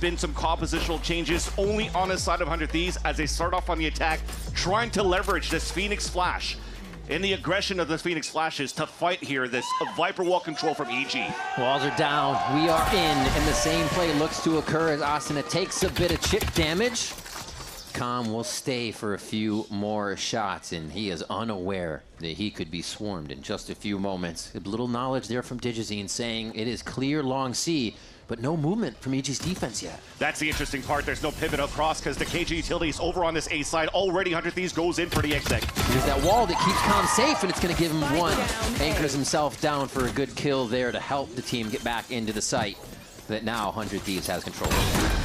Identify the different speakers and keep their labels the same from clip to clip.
Speaker 1: Been some compositional changes only on the side of 100 Thieves as they start off on the attack, trying to leverage this Phoenix Flash and the aggression of the Phoenix Flashes to fight here this Viper Wall control from EG.
Speaker 2: Walls are down, we are in, and the same play looks to occur as Asuna takes a bit of chip damage. Calm will stay for a few more shots, and he is unaware that he could be swarmed in just a few moments. A little knowledge there from Digizine saying it is clear long C, but no movement from EG's defense yet.
Speaker 1: That's the interesting part. There's no pivot across because the KG utility is over on this A side. Already 100 Thieves goes in for the exec.
Speaker 2: There's that wall that keeps Calm safe, and it's going to give him one. Anchors himself down for a good kill there to help the team get back into the site that now 100 Thieves has control of.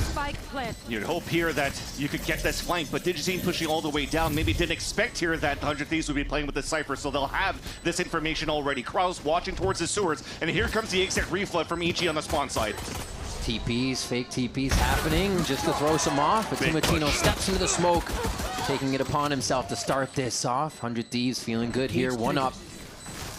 Speaker 1: You'd hope here that you could get this flank, but Digizine pushing all the way down. Maybe didn't expect here that 100 Thieves would be playing with the Cypher, so they'll have this information already. Kraus watching towards the sewers, and here comes the exec reflood from EG on the spawn side.
Speaker 2: TPs, fake TPs happening just to throw some off, but Timatino steps into the smoke, taking it upon himself to start this off. 100 Thieves feeling good here, one up.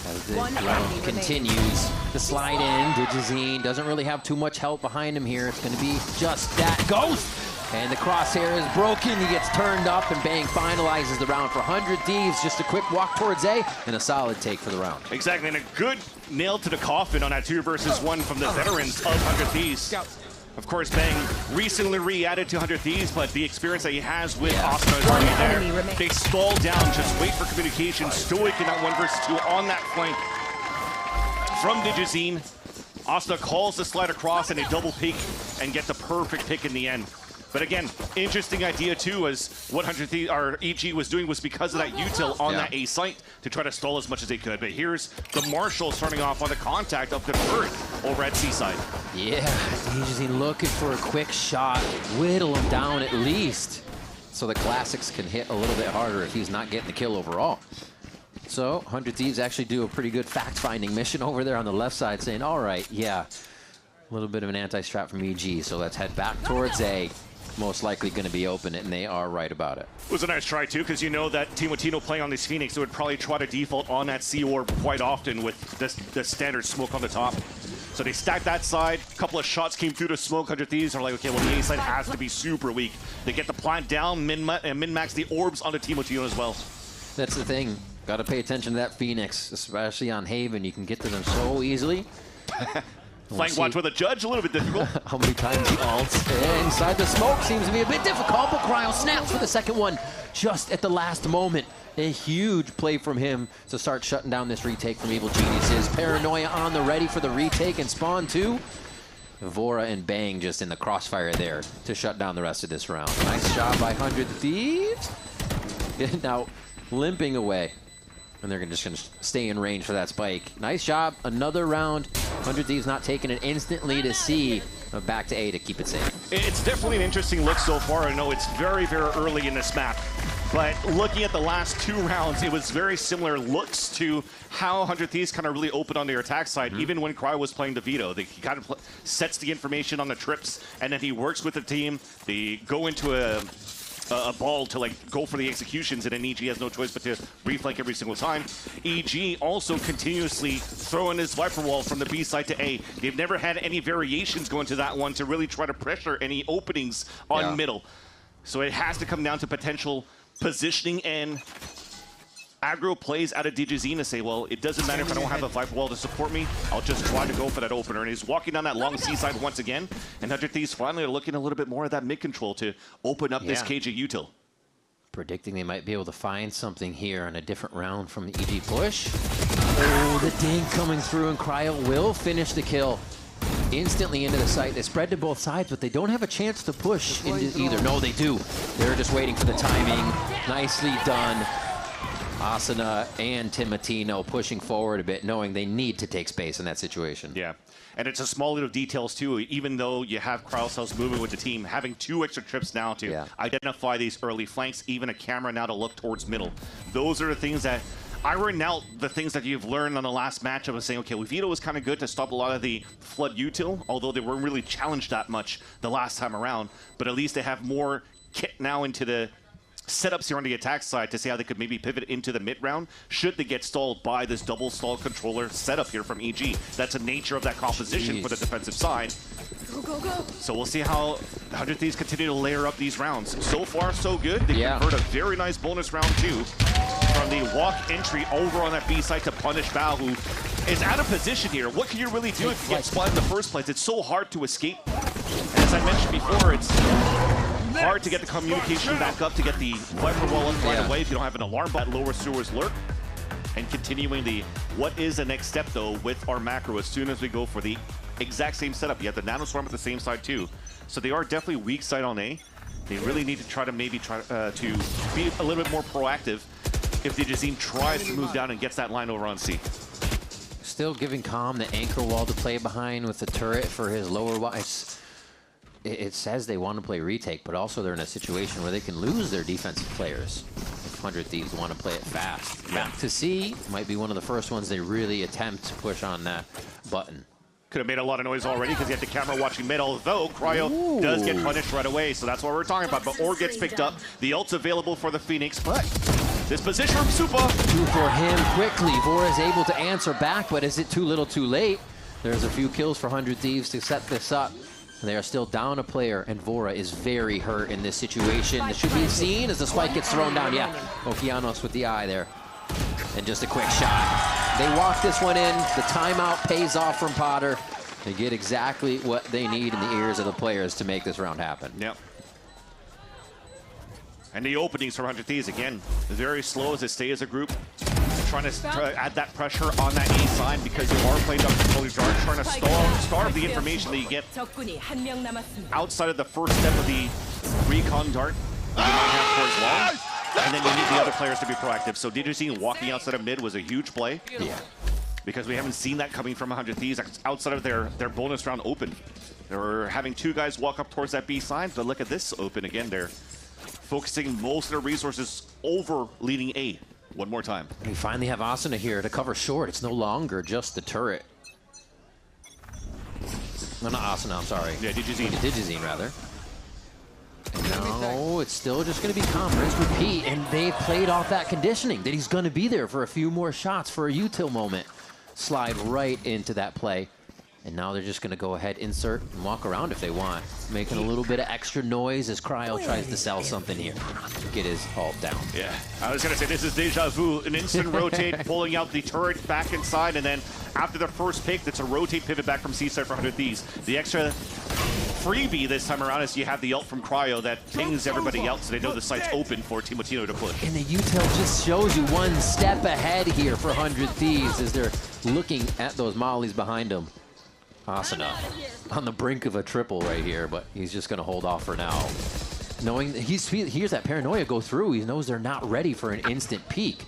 Speaker 2: As the round continues, the slide in, Digizine doesn't really have too much help behind him here. It's going to be just that ghost. And the crosshair is broken, he gets turned up, and Bang finalizes the round for 100 Thieves. Just a quick walk towards A, and a solid take for the round.
Speaker 1: Exactly, and a good nail to the coffin on that 2 versus 1 from the veterans of 100 Thieves. Of course, Bang recently re-added to 100 Thieves, but the experience that he has with Asuna is already there. They stall down, just wait for communication, stoic in that 1 versus 2 on that flank from Digizine. Asuna calls the slide across and a double peek and get the perfect pick in the end. But again, interesting idea too, as what 100 Thieves, or EG was doing was because of that util on that A site to try to stall as much as they could. But here's the Marshal starting off on the contact of the turret over at C-side.
Speaker 2: Yeah, Digizine looking for a quick shot, whittle him down at least, so the Classics can hit a little bit harder if he's not getting the kill overall. So 100 Thieves actually do a pretty good fact-finding mission over there on the left side, saying, all right, yeah, a little bit of an anti-strat from EG, so let's head back towards A. Most likely going to be open, and they are right about it.
Speaker 1: It was a nice try, too, because you know that Timotino playing on this Phoenix would probably try to default on that C orb quite often with the standard smoke on the top. So they stacked that side. A couple of shots came through the smoke. 100 Thieves are like, okay, well, the A side has to be super weak. They get the plant down, min-max the orbs onto Timotino as well.
Speaker 2: That's the thing. Got to pay attention to that Phoenix, especially on Haven. You can get to them so easily.
Speaker 1: Flank watch with a judge, a little bit difficult.
Speaker 2: How many times he ults inside the smoke seems to be a bit difficult, but Cryo snaps for the second one just at the last moment. A huge play from him to start shutting down this retake from Evil Geniuses. Paranoia on the ready for the retake, and Spawn 2. Vora and Bang just in the crossfire there to shut down the rest of this round. Nice job by 100 Thieves. Now limping away. And they're just going to stay in range for that spike. Nice job. Another round. 100 Thieves not taking it instantly to C. Back to A to keep it safe.
Speaker 1: It's definitely an interesting look so far. I know it's very, very early in this map. But looking at the last 2 rounds, it was very similar looks to how 100 Thieves kind of really opened on their attack side, even when Cryo was playing the Vito. He kind of sets the information on the trips, and then he works with the team. They go into a ball to like go for the executions, and then EG has no choice but to reflank every single time. EG also continuously throwing his Viper Wall from the B side to A. They've never had any variations going to that one to really try to pressure any openings on middle. So it has to come down to potential positioning and aggro plays out of Digizine to say, well, it doesn't matter if I don't have a Viper Wall to support me, I'll just try to go for that opener. And he's walking down that long C side once again, and 100 Thieves finally are looking a little bit more of that mid control to open up this KG util.
Speaker 2: Predicting they might be able to find something here on a different round from the EG push. Oh, the dink coming through, and Cryo will finish the kill. Instantly into the site. They spread to both sides, but they don't have a chance to push into either. No, they do. They're just waiting for the timing. Nicely done. Asuna and Timotino pushing forward a bit, knowing they need to take space in that situation.
Speaker 1: Yeah, and it's a small little details too. Even though you have Krausel's moving with the team, having 2 extra trips now to identify these early flanks, even a camera now to look towards middle. Those are the things that iron out the things that you've learned on the last matchup of saying, okay, well, Vito was kind of good to stop a lot of the flood util, although they weren't really challenged that much the last time around. But at least they have more kit now into the setups here on the attack side to see how they could maybe pivot into the mid round should they get stalled by this double stall controller setup here from EG. That's the nature of that composition for the defensive side.
Speaker 3: Go, go, go.
Speaker 1: So we'll see how 100 Thieves continue to layer up these rounds. So far, so good. They convert a very nice bonus round, too, from the walk entry over on that B side to punish Val, who is out of position here. What can you really do if you get spotted in the first place? It's so hard to escape. As I mentioned before, it's hard to get the communication back up, to get the Viper wall up right away if you don't have an alarm bot. Lower sewers lurk. And continuing the what is the next step, though, with our macro as soon as we go for the exact same setup. You have the Nanoswarm at the same side, too. So they are definitely weak side on A. They really need to try to maybe to be a little bit more proactive if the Jazim tries to move down and gets that line over on C.
Speaker 2: Still giving Calm the anchor wall to play behind with the turret for his lower wall. It says they want to play retake, but also they're in a situation where they can lose their defensive players if 100 Thieves want to play it fast. Back to C might be one of the first ones they really attempt to push on that button.
Speaker 1: Could have made a lot of noise already because you have the camera watching mid, although Cryo does get punished right away, so that's what we're talking about. But Orb gets picked up, the ult's available for the Phoenix, but this position from Supa.
Speaker 2: Two for him quickly. Vora is able to answer back, but is it too little too late? There's a few kills for 100 Thieves to set this up. They are still down a player, and Vora is very hurt in this situation. This should be seen as the spike gets thrown down. Yeah, Okeanos with the eye there. And just a quick shot. They walk this one in. The timeout pays off from Potter. They get exactly what they need in the ears of the players to make this round happen.
Speaker 1: Yep. And the openings for 100 Thieves, again, very slow as they stay as a group. Trying to add that pressure on that A side because you are playing up control. You are trying to starve the information that you get outside of the first step of the recon dart that you might have towards long. And then you need the other players to be proactive. So DJC walking outside of mid was a huge play.
Speaker 2: Yeah.
Speaker 1: Because we haven't seen that coming from 100 Thieves outside of their bonus round open. They were having two guys walk up towards that B side, but look at this open again. They're focusing most of their resources over leading A. One more time.
Speaker 2: And we finally have Asuna here to cover short. It's no longer just the turret. No, not Asuna, I'm sorry.
Speaker 1: Yeah, Digizine.
Speaker 2: Digizine, rather. And now it's still just going to be Calm, rinse, repeat, and they've played off that conditioning that he's going to be there for a few more shots for a util moment. Slide right into that play. And now they're just going to go ahead, insert, and walk around if they want. Making a little bit of extra noise as Cryo tries to sell something here. Get his ult down.
Speaker 1: Yeah, I was going to say, this is deja vu. An instant rotate, pulling out the turret back inside, and then after the first pick, that's a rotate pivot back from C-side for 100 Thieves. The extra freebie this time around is you have the ult from Cryo that pings everybody else, so they know the site's open for Timotino to push.
Speaker 2: And the util just shows you one step ahead here for 100 Thieves as they're looking at those mollies behind them. Asuna on the brink of a triple right here, but he's just going to hold off for now. Knowing he hears that paranoia go through, he knows they're not ready for an instant peek.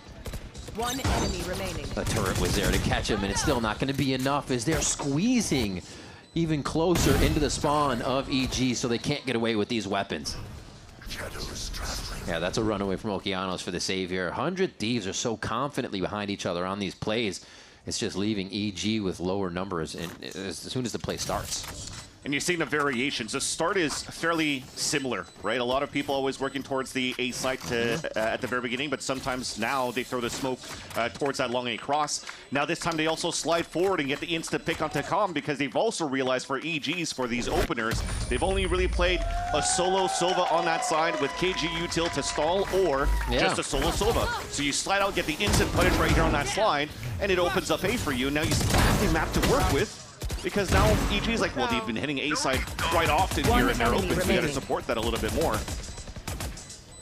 Speaker 3: One enemy remaining.
Speaker 2: The turret was there to catch him, and it's still not going to be enough as they're squeezing even closer into the spawn of EG, so they can't get away with these weapons. Yeah, that's a runaway from Okeanos for the save here. 100 Thieves are so confidently behind each other on these plays. It's just leaving EG with lower numbers and as soon as the play starts.
Speaker 1: And you're seeing the variations. The start is fairly similar, right? A lot of people always working towards the A site at the very beginning, but sometimes now they throw the smoke towards that long A cross. Now this time they also slide forward and get the instant pick onto Calm because they've also realized for EGs, for these openers, they've only really played a solo Sova on that side with KG util to stall or just a solo Sova. So you slide out, get the instant punish right here on that slide, and it opens up A for you. Now you still have the map to work with. Because now EG is like, well, they've been hitting A side quite often here in their open. We got to support that a little bit more.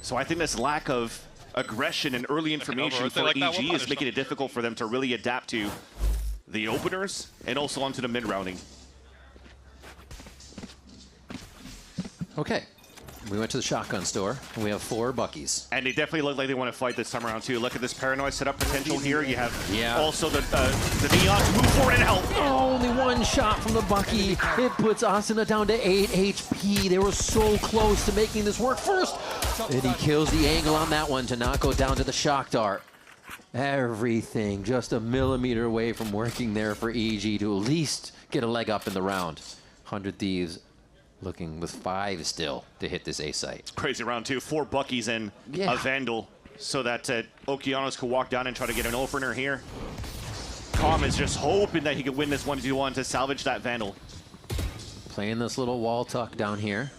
Speaker 1: So I think this lack of aggression and early information for EG is making it difficult for them to really adapt to the openers and also onto the mid rounding.
Speaker 2: Okay. We went to the shotgun store, and we have 4 Buckies.
Speaker 1: And they definitely look like they want to fight this time around, too. Look at this paranoid setup potential here. You have also the Neon to move forward and help.
Speaker 2: Oh, only one shot from the Bucky. It puts Asuna down to 8 HP. They were so close to making this work first. And he kills the angle on that one to not go down to the shock dart. Everything just a millimeter away from working there for EG to at least get a leg up in the round. 100 Thieves looking with 5 still to hit this A site.
Speaker 1: Crazy round 2. 4 Buckies and
Speaker 2: Yeah.
Speaker 1: a Vandal so that Okeanos could walk down and try to get an opener here. Calm is just hoping that he could win this 1v1 to salvage that Vandal.
Speaker 2: Playing this little wall tuck down here.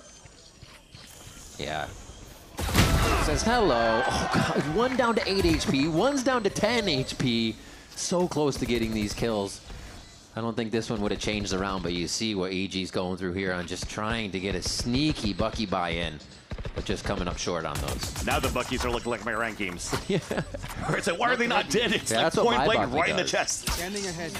Speaker 2: Yeah. Says hello. Oh god, 1 down to 8 HP, 1's down to 10 HP. So close to getting these kills. I don't think this one would have changed the round, but you see what EG's going through here on just trying to get a sneaky Bucky buy-in, but just coming up short on those.
Speaker 1: Now the Buckies are looking like my rank games.
Speaker 2: Yeah.
Speaker 1: Where it's like, why are they not dead? It's
Speaker 2: Yeah,
Speaker 1: like
Speaker 2: that's what
Speaker 1: point
Speaker 2: my
Speaker 1: blank
Speaker 2: Bucky
Speaker 1: right in the
Speaker 2: does.
Speaker 1: chest.
Speaker 4: Standing ahead.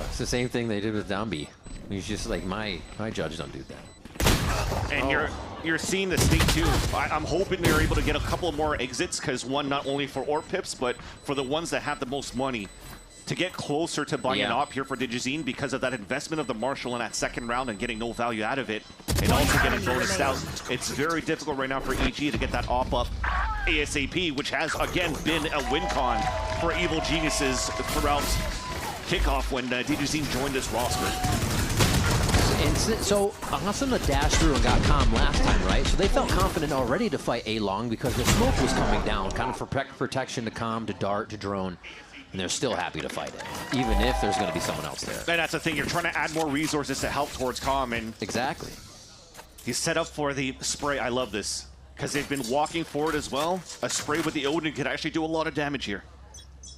Speaker 2: It's the same thing they did with Dumby. He's just like, my judge don't do that.
Speaker 1: And you're seeing the state too. I'm hoping they're able to get a couple more exits, because one, not only for Orb Pips, but for the ones that have the most money, to get closer to buying an op here for Digizine because of that investment of the Marshall in that second round and getting no value out of it, and also getting bonused out. It's very difficult right now for EG to get that op up ASAP, which has again been a win con for Evil Geniuses throughout kickoff when Digizine joined this roster.
Speaker 2: And so Asuna dashed through and got calm last time, right? So they felt confident already to fight A-Long because the smoke was coming down, kind of for protection to calm, to dart, to drone. And they're still happy to fight it, even if there's going to be someone else there.
Speaker 1: And that's the thing, you're trying to add more resources to help towards calm, and
Speaker 2: Exactly.
Speaker 1: he's set up for the spray. I love this, because they've been walking forward as well. A spray with the Odin could actually do a lot of damage here.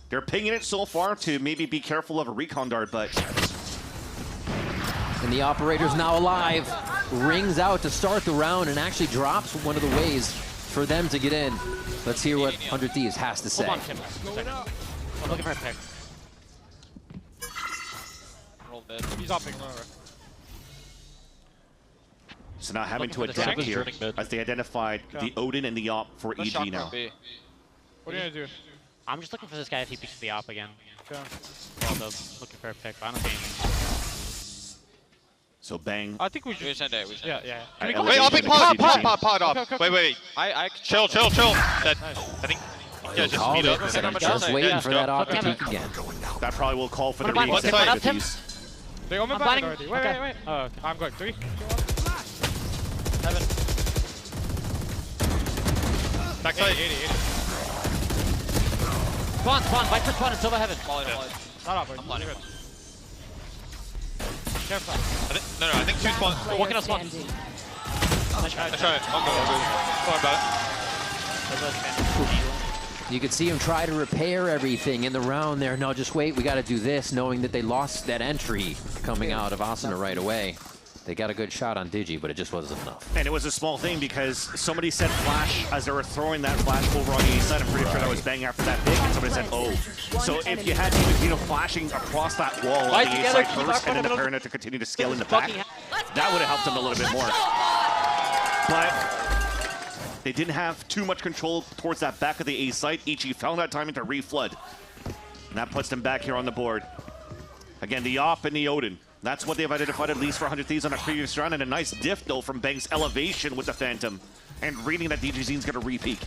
Speaker 1: They're pinging it so far to maybe be careful of a recon dart, but
Speaker 2: And the operator's now alive, rings out to start the round and actually drops one of the ways for them to get in. Let's hear what 100 Thieves has to say.
Speaker 5: Hold on, Tim. I'm looking for a pick. Roll mid. He's opping.
Speaker 1: so now having to
Speaker 5: Looking for the
Speaker 1: adapt
Speaker 5: second
Speaker 1: here
Speaker 5: turning mid.
Speaker 1: as they identified the Odin and the op for
Speaker 5: Let's
Speaker 1: EG
Speaker 5: shock
Speaker 1: now.
Speaker 5: B.
Speaker 4: What are you gonna do?
Speaker 5: I'm just looking for this guy if he picks the op again.
Speaker 4: Okay.
Speaker 5: Well, looking for a pick, but I don't see anything.
Speaker 1: So Bang.
Speaker 4: I think we
Speaker 6: We
Speaker 4: should.
Speaker 6: send it. We send
Speaker 4: Yeah,
Speaker 6: it.
Speaker 4: yeah.
Speaker 1: I-
Speaker 4: Can we
Speaker 6: Wait,
Speaker 4: go?
Speaker 6: I'll pick
Speaker 1: Digizine.
Speaker 6: pod off.
Speaker 4: Okay, okay,
Speaker 6: Wait, wait.
Speaker 5: I
Speaker 6: Chill. Dead. I think. Yeah, just
Speaker 2: Called
Speaker 6: speed
Speaker 2: it.
Speaker 6: up.
Speaker 2: Said I'm
Speaker 6: Yeah,
Speaker 2: just waiting
Speaker 6: just
Speaker 2: for
Speaker 6: go.
Speaker 2: that op to
Speaker 5: Okay.
Speaker 2: peek again.
Speaker 1: That probably will call for the
Speaker 5: What about-
Speaker 1: reset
Speaker 6: what
Speaker 1: for
Speaker 5: about Tim?
Speaker 1: these.
Speaker 4: They own my
Speaker 5: I'm
Speaker 4: back
Speaker 5: biting.
Speaker 4: already. Wait,
Speaker 5: Okay.
Speaker 4: wait. Oh, okay. I'm going. 3.
Speaker 5: 7.
Speaker 6: Backside.
Speaker 4: 80.
Speaker 5: Spawn, fight for spawn in Silver Heaven.
Speaker 4: Not up, boys.
Speaker 6: planning.
Speaker 4: You're good. Careful.
Speaker 6: No, I think 2 spawn.
Speaker 5: Walking on spawn.
Speaker 3: Standing.
Speaker 6: I try it. I'll go. Sorry about it.
Speaker 2: You could see him try to repair everything in the round there. No, just wait, we got to do this, knowing that they lost that entry coming out of Asuna right away. They got a good shot on Digi, but it just wasn't enough.
Speaker 1: And it was a small thing because somebody said flash as they were throwing that flash over on the east side. I'm pretty sure that was Bang after that pick, and somebody said, oh. So if you had Tino flashing across that wall on
Speaker 5: Fight
Speaker 1: the east
Speaker 5: together,
Speaker 1: side
Speaker 5: keep
Speaker 1: first,
Speaker 5: up
Speaker 1: and then the
Speaker 5: on the
Speaker 1: Paranoid to continue to scale in the back, that would have helped them a little bit more. But they didn't have too much control towards that back of the A site. Ichi found that timing to reflood. And that puts them back here on the board. Again, the op and the Odin. That's what they've identified at least for 100 Thieves on a previous round, and a nice diff though from Bang's elevation with the Phantom, and reading that Digizine's gonna re-peek.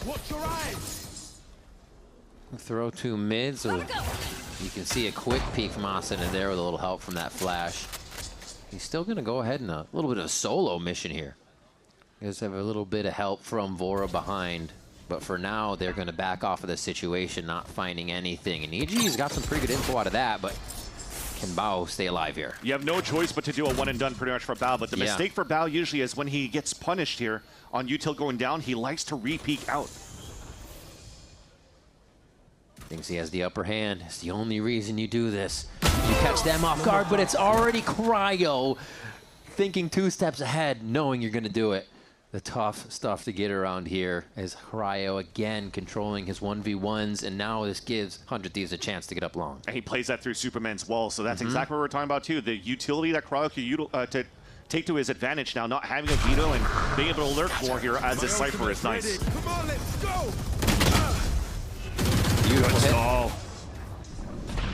Speaker 4: Watch your eyes.
Speaker 2: Throw 2 mids, so you can see a quick peek from Asuna there with a little help from that flash. He's still gonna go ahead and a little bit of a solo mission here. He does have a little bit of help from Vora behind, but for now they're gonna back off of the situation, not finding anything. And EG's got some pretty good info out of that, but can Bao stay alive here?
Speaker 1: You have no choice but to do a one and done pretty much for Bao, but the
Speaker 2: Yeah.
Speaker 1: mistake for Bao usually is when he gets punished here on util going down, he likes to re-peek out.
Speaker 2: Thinks he has the upper hand. It's the only reason you do this. You catch them off guard, but it's already Cryo thinking 2 steps ahead, knowing you're gonna do it. The tough stuff to get around here is Cryo again controlling his 1v1s, and now this gives 100 Thieves a chance to get up long.
Speaker 1: And he plays that through Superman's wall, so that's exactly what we're talking about too. The utility that Cryo can to take to his advantage now, not having a veto and being able to lurk more here as this Cypher is nice.
Speaker 4: Come on, let's go.
Speaker 2: Beautiful hit.
Speaker 1: Oh,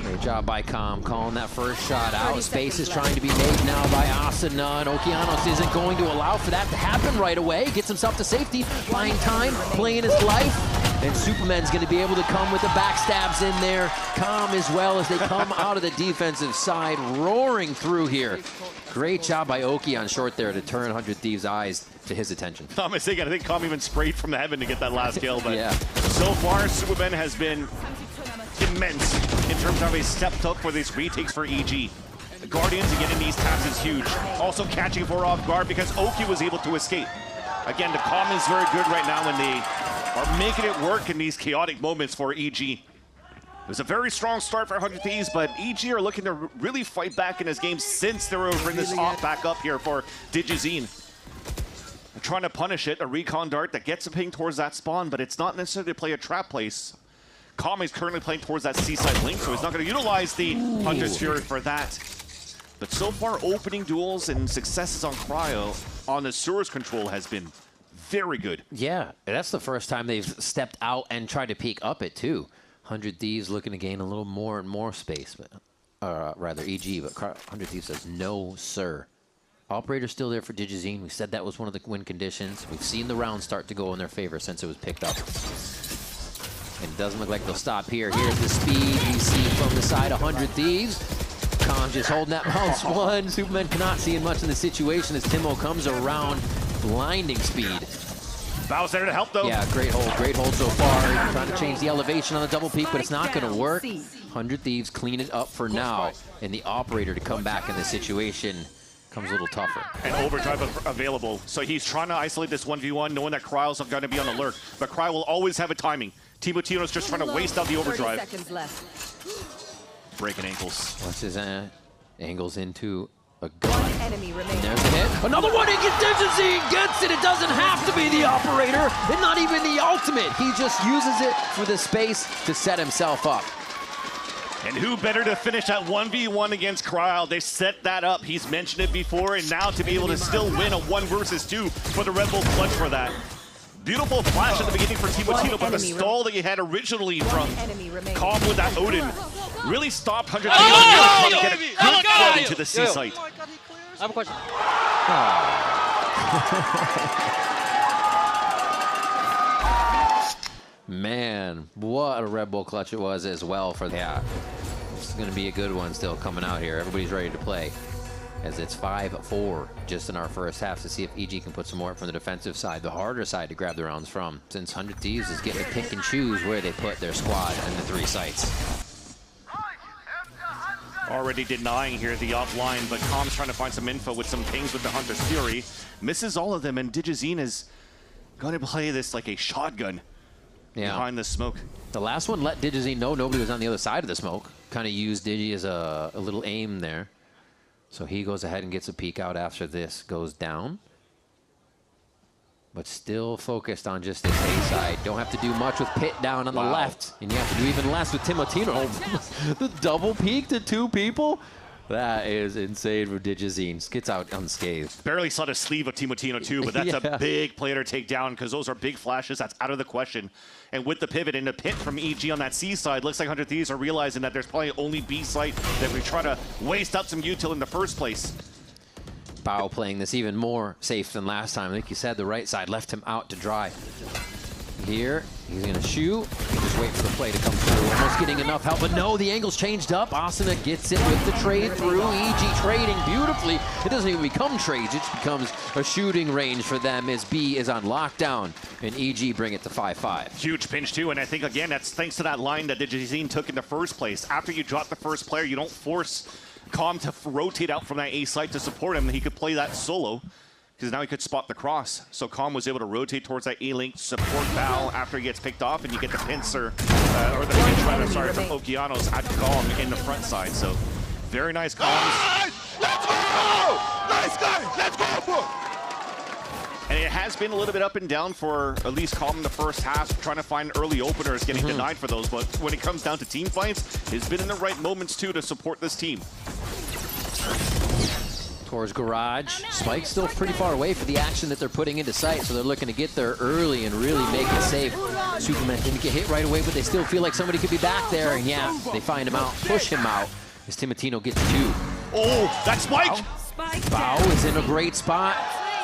Speaker 2: Great job by Com, calling that first shot
Speaker 3: 30
Speaker 2: out. Space is
Speaker 3: seconds
Speaker 2: trying to be made now by Asuna, and Okeanos isn't going to allow for that to happen right away. Gets himself to safety, buying time, playing his life. And Superman's going to be able to come with the backstabs in there. Calm as well as they come out of the defensive side, roaring through here. Great job by Oki on short there to turn 100 Thieves' eyes to his attention.
Speaker 1: I'm mistaken. I think Calm even sprayed from the heaven to get that last kill, but
Speaker 2: Yeah.
Speaker 1: so far, Superman has been immense in terms of how he stepped up for these retakes for EG. The Guardians and getting these taps is huge. Also catching 4 off guard because Oki was able to escape. Again, the Calm is very good right now when they are making it work in these chaotic moments for EG. It was a very strong start for 100 Thieves, but EG are looking to really fight back in this game since they were bringing this off back up here for Digizine. They're trying to punish it, a recon dart that gets a ping towards that spawn, but it's not necessarily to play a trap place. Kame is currently playing towards that seaside link, so he's not going to utilize the Hunter's Fury for that. But so far, opening duels and successes on Cryo on the Sewers control has been very good.
Speaker 2: Yeah, that's the first time they've stepped out and tried to peek up it, too. 100 Thieves looking to gain a little more and more space, but rather EG, but 100 Thieves says, no, sir. Operator's still there for Digizine. We said that was one of the win conditions. We've seen the round start to go in their favor since it was picked up. And it doesn't look like they'll stop here. Here's the speed we see from the side, 100 Thieves. Khan just holding that mouse one. Superman cannot see much in the situation as Timo comes around. Blinding speed.
Speaker 1: Bow's there to help, though.
Speaker 2: Yeah, great hold so far. Trying to change the elevation on the double peak, but it's not going to work. 100 Thieves clean it up for now. And the operator to come back in this situation comes a little tougher.
Speaker 1: And overdrive available. So he's trying to isolate this 1v1, knowing that Cryo's going to be on alert. But Cryo will always have a timing. Timotino's just trying to waste out the overdrive.
Speaker 3: 30 seconds left.
Speaker 1: Breaking ankles.
Speaker 2: Watch his angles into a gun.
Speaker 3: One enemy remaining.
Speaker 2: There's a hit. Another one. Digizine gets it. It doesn't have to be the operator, and not even the ultimate. He just uses it for the space to set himself up.
Speaker 1: And who better to finish that 1v1 against Cryo? They set that up. He's mentioned it before, and now to be able to still win a 1 versus 2 for the Red Bull clutch for that. Beautiful flash at the beginning for Timotino, but the stall that you had originally from Calm with that Odin really stopped 100 trying to get a good flood into the C site.
Speaker 5: I have a question.
Speaker 2: Man, what a Red Bull clutch it was as well for that. This is going to be a good one still coming out here. Everybody's ready to play as it's 5-4 just in our first half to see if EG can put some more from the defensive side, the harder side to grab the rounds from, since 100 Thieves is getting to pick and choose where they put their squad in the 3 sites.
Speaker 1: Already denying here the offline, but Calm's trying to find some info with some pings with the Hunter's Fury. Misses all of them, and Digizine is going to play this like a shotgun behind the smoke.
Speaker 2: The last one let Digizine know nobody was on the other side of the smoke. Kind of used Digi as a little aim there. So he goes ahead and gets a peek out after this goes down. But still focused on just this A side. Don't have to do much with Pit down on the left. And you have to do even less with Timotino. The double peek to 2 people? That is insane for Digizine. Gets out unscathed.
Speaker 1: Barely saw the sleeve of Timotino too, but that's a big player to take down because those are big flashes. That's out of the question. And with the pivot and the pit from EG on that C side, looks like 100 Thieves are realizing that there's probably only B site that we try to waste out some util in the first place.
Speaker 2: Bao playing this even more safe than last time. Like you said, the right side left him out to dry. Here, he's going to shoot. Just wait for the play to come through. Almost getting enough help, but no, the angle's changed up. Asuna gets it with the trade through. EG trading beautifully. It doesn't even become trades. It just becomes a shooting range for them as B is on lockdown, and EG bring it to 5-5.
Speaker 1: Huge pinch, too, and I think, again, that's thanks to that line that Digizine took in the first place. After you drop the first player, you don't force Calm to rotate out from that A site to support him. He could play that solo, because now he could spot the cross. So Calm was able to rotate towards that A-link, support Val after he gets picked off, and you get the pincer, or the pinch rather, sorry, from Okeanos at Calm in the front side. So very nice comms.
Speaker 4: Let's go! Nice guy! Let's go!
Speaker 1: And it has been a little bit up and down for at least Calm in the first half, trying to find early openers, getting denied for those. But when it comes down to team fights, he's been in the right moments, too, to support this team.
Speaker 2: Towards garage. Spike's still pretty far away for the action that they're putting into sight, so they're looking to get there early and really make it safe. Superman didn't get hit right away, but they still feel like somebody could be back there. And yeah, they find him out, push him out as Timotino gets 2.
Speaker 1: Oh, that's Spike!
Speaker 2: Bao is in a great spot.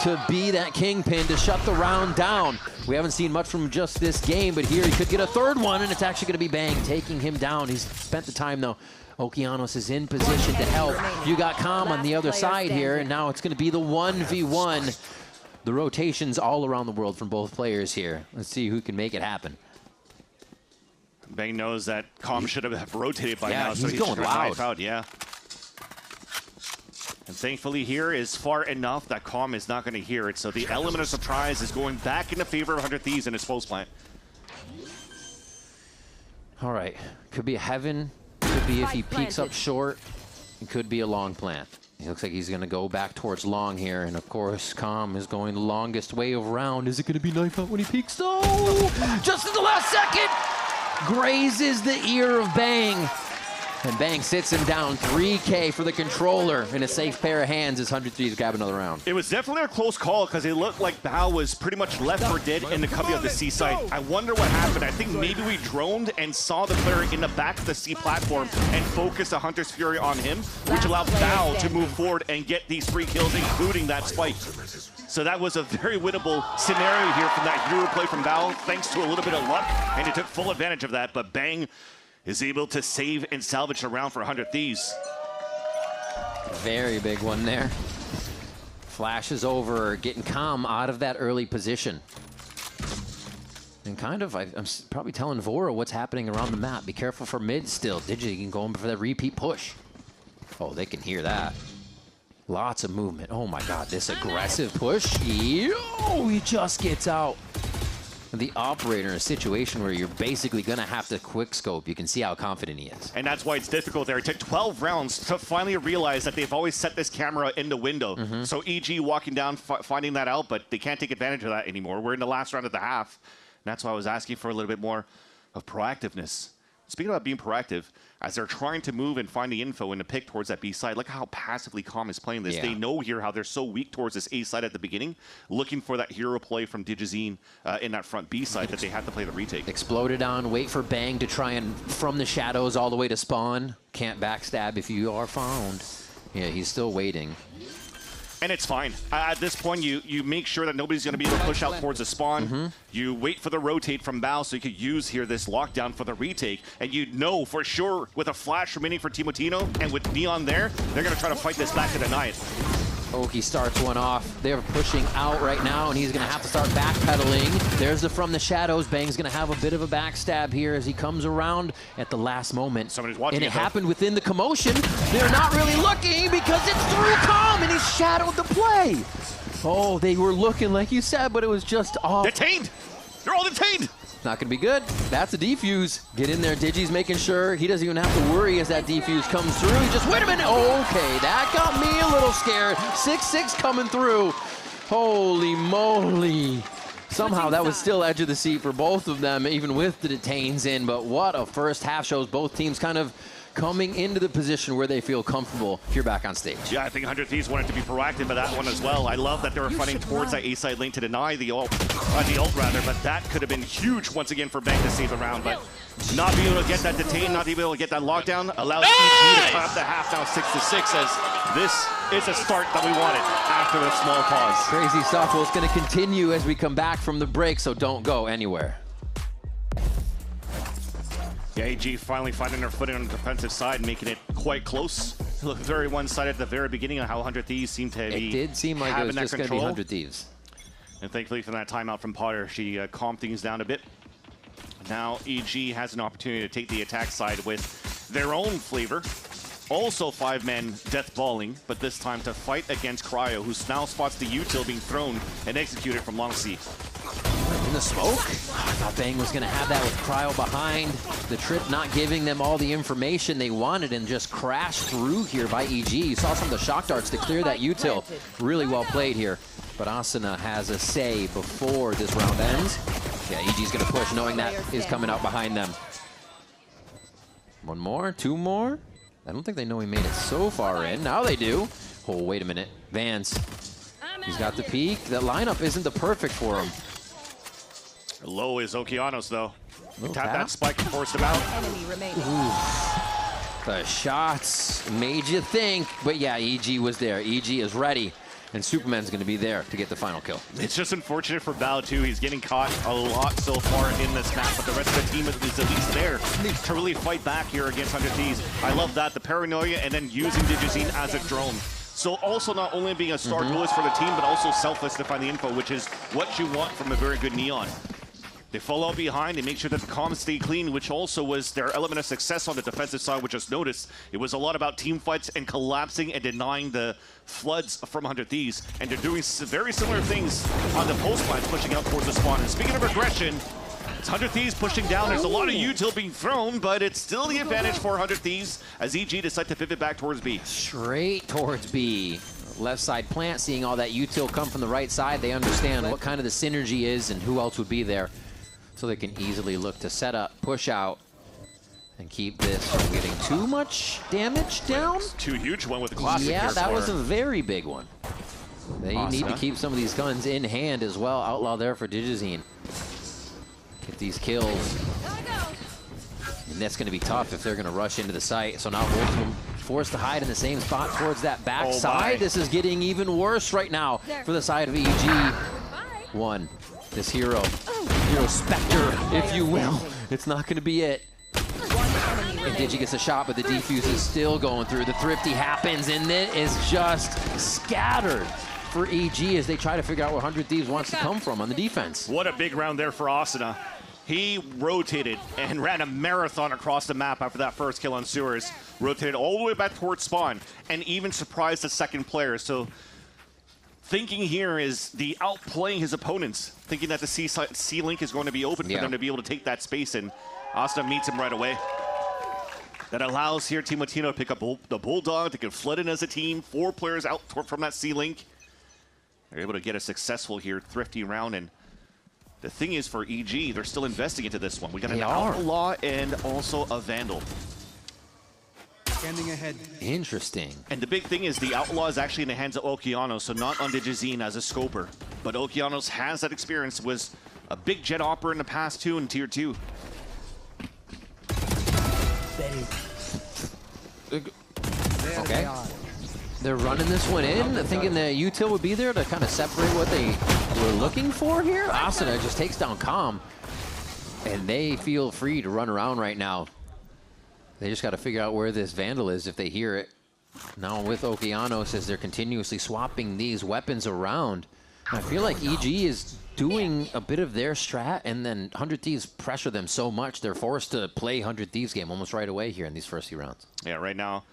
Speaker 2: to be that kingpin to shut the round down. We haven't seen much from just this game, but here he could get a third one, and it's actually going to be Bang taking him down. He's spent the time, though. Okeanos is in position to help. You got Calm on the other side here, and now it's going to be the 1v1. The rotations all around the world from both players here. Let's see who can make it happen.
Speaker 1: Bang knows that Calm should have rotated by now, so
Speaker 2: he's going loud.
Speaker 1: Out, yeah. And thankfully here is far enough that Calm is not going to hear it, so the element of surprise is going back in the favor of 100 Thieves in his post plant.
Speaker 2: All right, could be a heaven, could be if he peeks up short, it could be a long plant. He looks like he's going to go back towards long here, and of course, Calm is going the longest way around. Is it going to be knife out when he peeks? Oh! Just in the last second! Grazes the ear of Bang. And Bang sits him down. 3K for the controller in a safe pair of hands as 100 Thieves grab another round.
Speaker 1: It was definitely a close call because it looked like Bao was pretty much left for dead in the cubby of the C site. I wonder what happened. I think maybe we droned and saw the player in the back of the C platform and focused a Hunter's Fury on him, which allowed Bao to move forward and get these 3 kills, including that spike. So that was a very winnable scenario here from that hero play from Bao, thanks to a little bit of luck, and he took full advantage of that. But Bang is able to save and salvage a round for 100 Thieves.
Speaker 2: Very big one there. Flashes over, getting Calm out of that early position. And kind of, I'm probably telling Vora what's happening around the map. Be careful for mid still. Digi can go in for that repeat push. Oh, they can hear that. Lots of movement. Oh my God, this aggressive push. Oh, he just gets out. The operator in a situation where you're basically going to have to quick scope. You can see how confident he is.
Speaker 1: And that's why it's difficult there. It took 12 rounds to finally realize that they've always set this camera in the window. So EG walking down, finding that out, but they can't take advantage of that anymore. We're in the last round of the half. And that's why I was asking for a little bit more of proactiveness. Speaking about being proactive, as they're trying to move and find the info and the pick towards that B side, look how passively Calm is playing this.
Speaker 2: Yeah.
Speaker 1: They know here how they're so weak towards this A side at the beginning, looking for that hero play from Digizine in that front B side that they have to play the retake.
Speaker 2: Exploded on, wait for Bang to try and from the shadows all the way to spawn. Can't backstab if you are found. Yeah, he's still waiting.
Speaker 1: And it's fine. At this point, you make sure that nobody's going to be able to push out towards the spawn. You wait for the rotate from Bao so you could use here this lockdown for the retake. And you know for sure with a flash remaining for Timotino and with Neon there, they're going to try to fight this back to the night.
Speaker 2: Oki starts one off. They're pushing out right now, and he's going to have to start backpedaling. There's the from the shadows. Bang's going to have a bit of a backstab here as he comes around at the last moment.
Speaker 1: Somebody's watching
Speaker 2: and it
Speaker 1: it, though.
Speaker 2: happened within the commotion. They're not really looking because it's through Calm, and he's shadowed the play. Oh, they were looking like you said, but it was just off.
Speaker 1: Detained! They're all detained!
Speaker 2: Not gonna be good. That's a defuse. Get in there. Digi's making sure he doesn't even have to worry as that defuse comes through. He just, wait a minute. Okay, that got me a little scared. 6-6 coming through. Holy moly. Somehow that was still edge of the seat for both of them, even with the detains in. But what a first half shows both teams kind of coming into the position where they feel comfortable here back on stage.
Speaker 1: Yeah, I think 100 Thieves wanted to be proactive with that one as well. I love that they were fighting towards that A side lane to deny the ult, but that could have been huge once again for Bang to save the round. But not being able to get that detain, not being able to get that lockdown allows EG to cut up the half now 6-6 as this is a start that we wanted after a small pause.
Speaker 2: Crazy stuff. Well, it's going to continue as we come back from the break, so don't go anywhere.
Speaker 1: Yeah, AG finally finding their footing on the defensive side, making it quite close. It looked very one-sided at the very beginning on how 100 Thieves seemed to be.
Speaker 2: It did seem like it was just going to be 100 Thieves.
Speaker 1: And thankfully from that timeout from Potter, she calmed things down a bit. Now EG has an opportunity to take the attack side with their own flavor. Also 5-man death balling, but this time to fight against Cryo, who now spots the util being thrown and executed from Long C.
Speaker 2: In the smoke? Oh, I thought Bang was going to have that with Cryo behind. The trip not giving them all the information they wanted and just crashed through here by EG. You saw some of the shock darts to clear that util. Really well played here. But Asuna has a say before this round ends. Yeah, EG's going to push knowing that is coming out behind them. One more? Two more? I don't think they know he made it so far in. Now they do. Oh, wait a minute. Vance. He's got the peak. That lineup isn't the perfect for him.
Speaker 1: Low is Okeanos, though.
Speaker 2: Little
Speaker 1: Tap
Speaker 2: tap.
Speaker 1: that spike and forced him out.
Speaker 3: Enemy remaining.
Speaker 2: The shots made you think, but yeah, EG was there. EG is ready. And Superman's going to be there to get the final kill.
Speaker 1: It's just unfortunate for Bao too. He's getting caught a lot so far in this map, but the rest of the team is at least there to really fight back here against 100 Thieves. I love that, the paranoia, and then using Digizine as a drone. So also not only being a star duelist for the team, but also selfless to find the info, which is what you want from a very good Neon. They follow behind, they make sure that the comms stay clean, which also was their element of success on the defensive side, which just noticed. It was a lot about team fights and collapsing and denying the floods from 100 Thieves. And they're doing very similar things on the post lines, pushing out towards the spawn. And speaking of aggression, it's 100 Thieves pushing down. There's a lot of util being thrown, but it's still the advantage for 100 Thieves as EG decide to pivot back towards B.
Speaker 2: Straight towards B. Left side plant, seeing all that util come from the right side. They understand what kind of the synergy is and who else would be there. So they can easily look to set up, push out, and keep this from getting too much damage down.
Speaker 1: Too huge one with the classic.
Speaker 2: Yeah,
Speaker 1: here
Speaker 2: that
Speaker 1: for
Speaker 2: was a very big one. They need to keep some of these guns in hand as well. Outlaw there for Digizine. Get these kills. And that's going to be tough if they're going to rush into the site. So now both of them forced to hide in the same spot towards that back side. This is getting even worse right now for the side of EG. One. This hero Spectre, if you will. It's not going to be it. And Digi gets a shot, but the defuse is still going through. The Thrifty happens, and it is just scattered for EG as they try to figure out where 100 Thieves wants to come from on the defense.
Speaker 1: What a big round there for Asuna. He rotated and ran a marathon across the map after that first kill on Sewers. Rotated all the way back towards spawn, and even surprised the second player. So thinking here is the outplaying his opponents, thinking that the C-Link is going to be open for them to be able to take that space, and Asuna meets him right away. That allows here Team Latino to pick up the Bulldog. They can flood in as a team. 4 players out from that C-Link. They're able to get a successful here, thrifty round, and the thing is for EG, they're still investing into this one. We got an Outlaw and also a Vandal.
Speaker 7: Standing ahead.
Speaker 2: Interesting.
Speaker 1: And the big thing is the Outlaw is actually in the hands of Okeanos, so not on Digizine as a scoper. But Okeanos has that experience, was a big jet operator in the past too in Tier 2.
Speaker 2: Okay. They're running this one in, thinking the util would be there to kind of separate what they were looking for here. Asuna just takes down Calm, and they feel free to run around right now. They just got to figure out where this Vandal is if they hear it. Now with Okeanos, as they're continuously swapping these weapons around, I feel like EG is doing a bit of their strat, and then 100 Thieves pressure them so much, they're forced to play 100 Thieves game almost right away here in these first few rounds.
Speaker 1: Yeah, right now,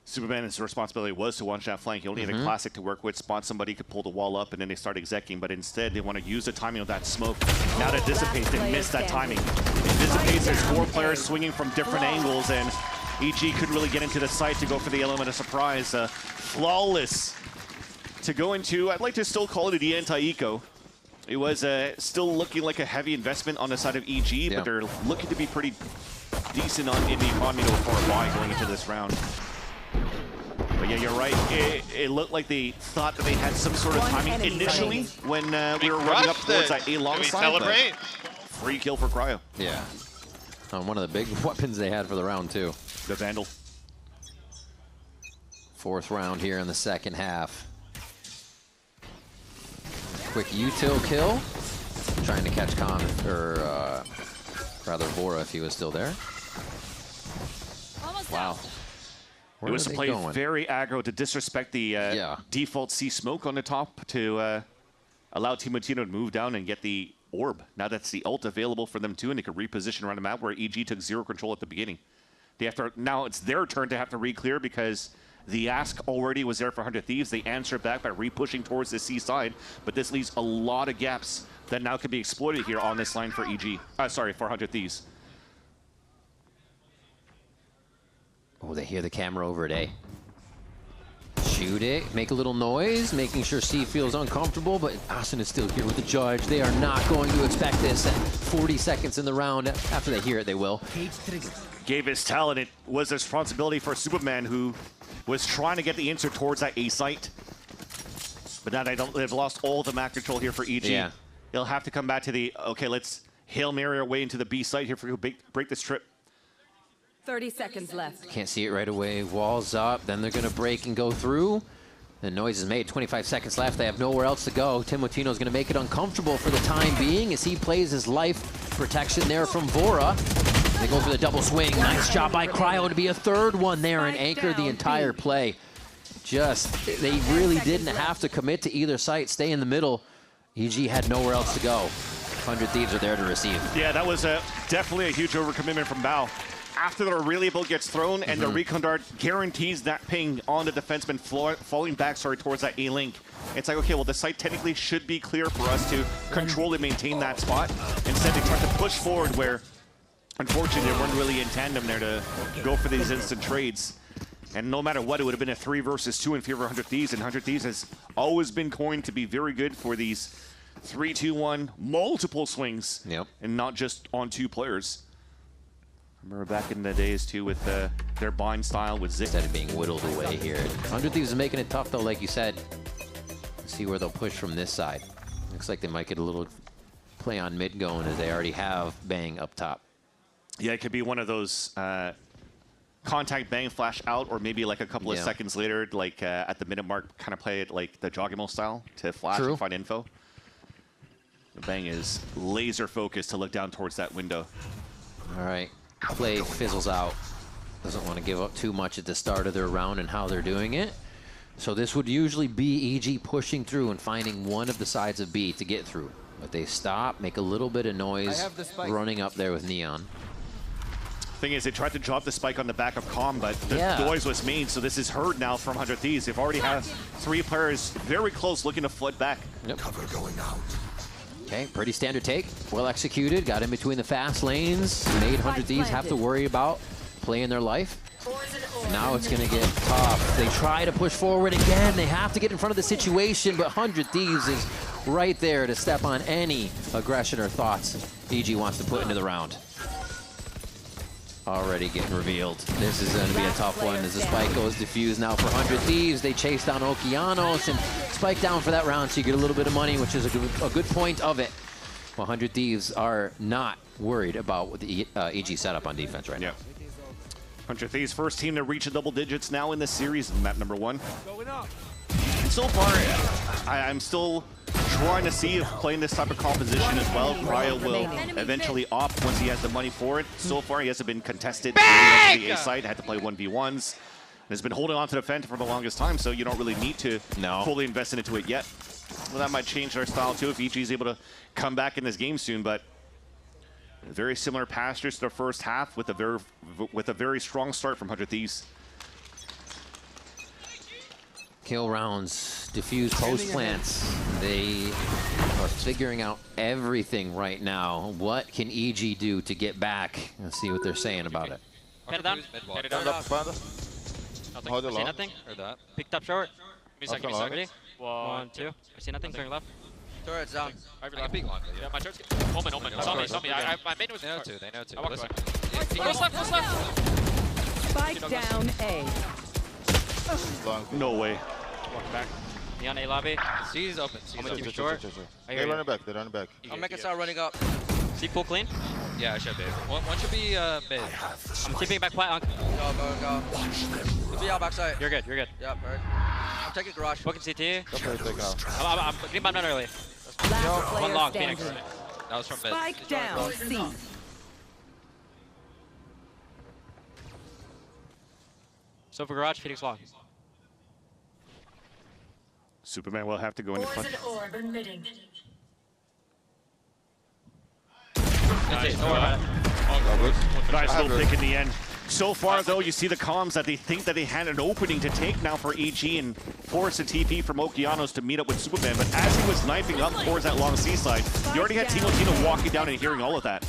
Speaker 1: Superman's responsibility was to one-shot flank. He only had a classic to work with, spot somebody, could pull the wall up, and then they start executing, but instead they want to use the timing of that smoke. Now that dissipates, they miss that timing. It dissipates, there's 4 players swinging from different angles, and EG could really get into the site to go for the element of surprise. Flawless to go into, I'd like to still call it the anti-eco. It was still looking like a heavy investment on the side of EG, but they're looking to be pretty decent in the economy for a buy going into this round. But yeah, you're right. It looked like they thought that they had some sort of timing initially when we were running up towards that A-long side.
Speaker 6: Celebrate?
Speaker 1: Free kill for Cryo.
Speaker 2: Yeah. One of the big weapons they had for the round, too.
Speaker 1: The Vandal.
Speaker 2: 4th round here in the second half. Quick util kill. Trying to catch Khan, or rather Vora if he was still there. Wow.
Speaker 1: It was played very aggro to disrespect the default C smoke on the top to allow Team Latino to move down and get the orb. Now that's the ult available for them too, and they could reposition around the map where EG took 0 control at the beginning. They have to, now it's their turn to have to re-clear because the ask already was there for 100 Thieves. They answer back by re-pushing towards the C side, but this leaves a lot of gaps that now can be exploited here on this line for EG. Sorry, for 100 Thieves.
Speaker 2: Oh, they hear the camera over it, eh? Shoot it, make a little noise, making sure C feels uncomfortable, but Asuna is still here with the judge. They are not going to expect this at 40 seconds in the round. After they hear it, they will.
Speaker 1: Gave his talent. It was a responsibility for Superman, who was trying to get the insert towards that A site. But now they've lost all the map control here for EG.
Speaker 2: Yeah.
Speaker 1: He'll have to come back to the, okay, let's Hail Mary our way into the B site here for break this trip.
Speaker 3: 30 seconds left.
Speaker 2: Can't see it right away. Walls up, then they're going to break and go through. The noise is made. 25 seconds left. They have nowhere else to go. Timotino's going to make it uncomfortable for the time being as he plays his life. Protection there from Vora. They go for the double swing. Nice job by Cryo to be a third one there and anchor the entire play. They really didn't have to commit to either site. Stay in the middle. EG had nowhere else to go. 100 Thieves are there to receive.
Speaker 1: Yeah, that was definitely a huge overcommitment from Bao. After the reliable gets thrown and the recon dart guarantees that ping on the defenseman falling back towards that A-link, it's like, okay, well, the site technically should be clear for us to control and maintain that spot. Instead, they tried to push forward where, unfortunately, they weren't really in tandem there to go for these instant trades. And no matter what, it would have been a 3 versus 2 in favor of 100 Thieves, and 100 Thieves has always been coined to be very good for these 3-2-1 multiple swings, and not just on 2 players. Remember back in the days, too, with their bind style with Zig.
Speaker 2: Instead of being whittled away here. 100 Thieves is making it tough, though, like you said. Let's see where they'll push from this side. Looks like they might get a little play on mid going as they already have Bang up top.
Speaker 1: Yeah, it could be one of those contact bang flash out, or maybe like a couple of seconds later, like at the minute mark, kind of play it like the Jogimo style to flash and find info. The Bang is laser focused to look down towards that window.
Speaker 2: All right. Play fizzles out. Doesn't want to give up too much at the start of their round and how they're doing it. So this would usually be EG pushing through and finding one of the sides of B to get through. But they stop, make a little bit of noise, running up there with Neon.
Speaker 1: Thing is, they tried to drop the spike on the back of Calm, but the noise was made, so this is heard now from 100 Thieves. They've already had 3 players very close looking to flood back.
Speaker 4: Cover going out.
Speaker 2: Okay, pretty standard take. Well executed. Got in between the fast lanes. Made 100 Thieves have to worry about playing their life. Now it's going to get tough. They try to push forward again. They have to get in front of the situation, but 100 Thieves is right there to step on any aggression or thoughts EG wants to put into the round. Already getting revealed. This is going to be a tough one as the spike goes diffused now for 100 Thieves. They chase down Okeanos and spike down for that round, so you get a little bit of money, which is a good point of it. 100 Thieves are not worried about what the EG setup on defense right now.
Speaker 1: 100 Thieves, first team to reach the double digits now in this series, map number 1. And so far, I'm still trying to see if playing this type of composition as well, Cryo will eventually opt once he has the money for it. So far, he hasn't been contested. On the A side, had to play 1v1s. And has been holding on to the Phantom for the longest time, so you don't really need to fully invest into it yet. Well, that might change their style too if EG is able to come back in this game soon, but very similar pastures to the first half with a very strong start from 100 Thieves.
Speaker 2: Kill rounds, diffuse post plants. They are figuring out everything right now. What can EG do to get back? Let's see what they're saying about it.
Speaker 5: Pin it down. Pin it down.
Speaker 6: Hold it
Speaker 5: See
Speaker 6: long.
Speaker 5: nothing?
Speaker 6: Or that.
Speaker 5: Picked up short.
Speaker 6: Give me a second.
Speaker 5: Ready? 1, 2. I see nothing. Turning left.
Speaker 7: Turret's down.
Speaker 6: Big long.
Speaker 5: Yeah, my turret's Omen. Saw me. My main was.
Speaker 6: They know too. They know too.
Speaker 5: I walked
Speaker 6: Listen.
Speaker 5: away. Close left.
Speaker 3: Spike down A.
Speaker 4: Long.
Speaker 1: No way.
Speaker 5: Walking back. Neon A lobby.
Speaker 6: C is open. C is
Speaker 5: Omen
Speaker 6: open.
Speaker 5: too short.
Speaker 4: They're running back. They're running back.
Speaker 7: I'm making start running up.
Speaker 5: See full clean.
Speaker 6: Yeah, I should be. One should be mid.
Speaker 5: I'm tipping back plat.
Speaker 7: Go. We'll be out backside.
Speaker 5: You're good.
Speaker 7: Yep, alright. I'm taking garage.
Speaker 5: Booking CT.
Speaker 4: Go for it, take out.
Speaker 5: I'm getting my man early.
Speaker 3: Last
Speaker 5: One
Speaker 3: player
Speaker 5: long,
Speaker 3: standing.
Speaker 5: Phoenix.
Speaker 6: That was from mid.
Speaker 3: Spike down C.
Speaker 5: So for garage, Phoenix long.
Speaker 1: Superman will have to go into front.
Speaker 3: orb emitting.
Speaker 5: Nice. Don't worry about it.
Speaker 1: Nice little pick in the end. So far, though, you see the comms that they think that they had an opening to take now for EG and force a TP from Okeanos to meet up with Superman. But as he was knifing up towards that long seaside, you already had Timotino walking down and hearing all of that.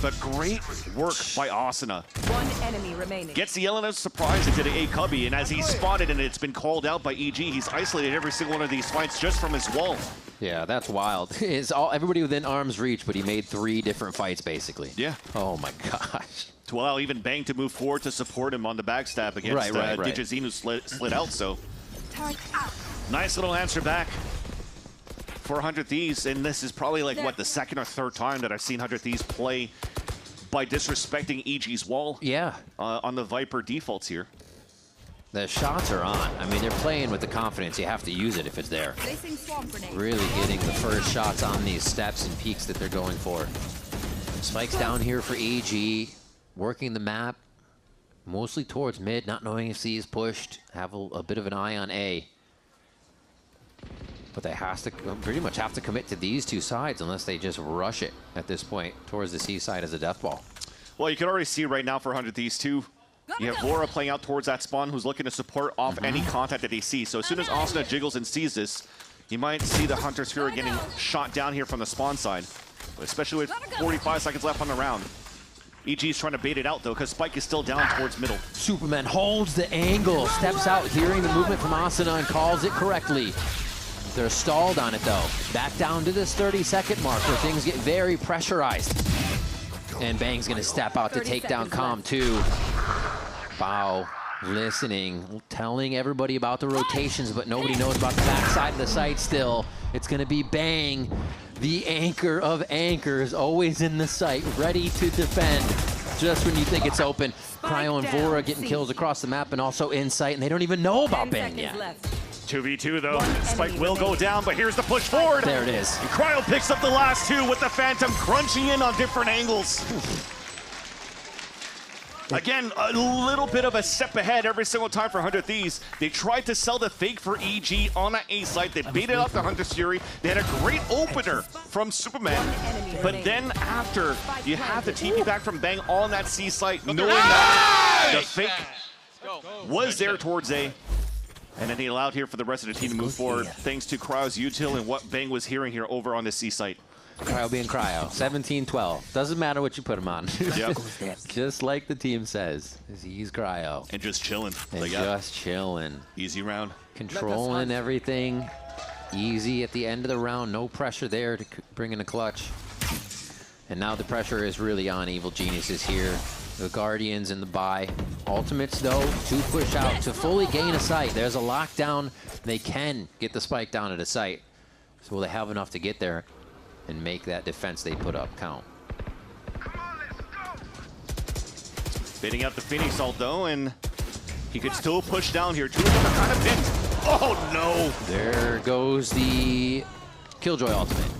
Speaker 1: But great work by Asuna.
Speaker 3: One enemy remaining.
Speaker 1: Gets the element of surprise into the A cubby, and as he spotted and it's been called out by EG, he's isolated every single one of these fights just from his wall.
Speaker 2: Yeah, that's wild. It's everybody within arm's reach, but he made 3 different fights, basically.
Speaker 1: Yeah.
Speaker 2: Oh, my gosh.
Speaker 1: To allow even Bang to move forward to support him on the backstab against Digizine, who slid out, so. Nice little answer back for 100 Thieves, and this is probably like, what, the second or third time that I've seen 100 Thieves play by disrespecting EG's wall
Speaker 2: Yeah.
Speaker 1: on the Viper defaults here.
Speaker 2: The shots are on. I mean, they're playing with the confidence. You have to use it if it's there.
Speaker 3: Placing swamp grenade.
Speaker 2: Really getting the first shots on these steps and peaks that they're going for. Spikes down here for AG, working the map mostly towards mid, not knowing if C is pushed. Have a bit of an eye on A. But they pretty much have to commit to these two sides unless they just rush it at this point towards the C side as a death ball.
Speaker 1: Well, you can already see right now for 100 Thieves too. You have Laura playing out towards that spawn who's looking to support off any contact that they see. So as soon as Asuna jiggles and sees this, you might see the Hunter's Fury getting shot down here from the spawn side. But especially with 45 seconds left on the round. EG's trying to bait it out though because Spike is still down towards middle.
Speaker 2: Superman holds the angle, steps out, hearing the movement from Asuna and calls it correctly. They're stalled on it though. Back down to this 30-second mark where things get very pressurized. And Bang's gonna step out to take down Calm too. Bao listening, telling everybody about the rotations, but nobody knows about the backside of the site still. It's gonna be Bang, the anchor of anchors, always in the site, ready to defend. Just when you think it's open. Cryo and Vora getting kills across the map and also in sight, and they don't even know about Bang yet.
Speaker 1: 2v2 though. Spike will go down, but here's the push forward.
Speaker 2: There it is.
Speaker 1: And Cryo picks up the last two with the Phantom crunching in on different angles. Again, a little bit of a step ahead every single time for 100 Thieves. They tried to sell the fake for EG on that A site. They baited out the Hunter's Fury. They had a great opener from Superman. But then after, you have the TP back from Bang on that C site, knowing that the fake was there towards A. And then he allowed here for the rest of the team to move forward, thanks to Cryo's util and what Bang was hearing here over on the C site.
Speaker 2: Cryo being Cryo, 17-12. Doesn't matter what you put him on.
Speaker 1: Yep.
Speaker 2: Just like the team says, he's Cryo.
Speaker 1: And just chilling.
Speaker 2: And just chilling.
Speaker 1: Easy round.
Speaker 2: Controlling everything. Easy at the end of the round. No pressure there to bring in a clutch. And now the pressure is really on Evil Geniuses here. The Guardians and the buy. Ultimates, though, to push out, to fully gain a site. There's a lockdown. They can get the spike down at a site. So will they have enough to get there and make that defense they put up count?
Speaker 1: Baiting out the Phoenix ult, though, and he could still push down here. Two of them are kind of pinned. Oh, no.
Speaker 2: There goes the Killjoy ultimate.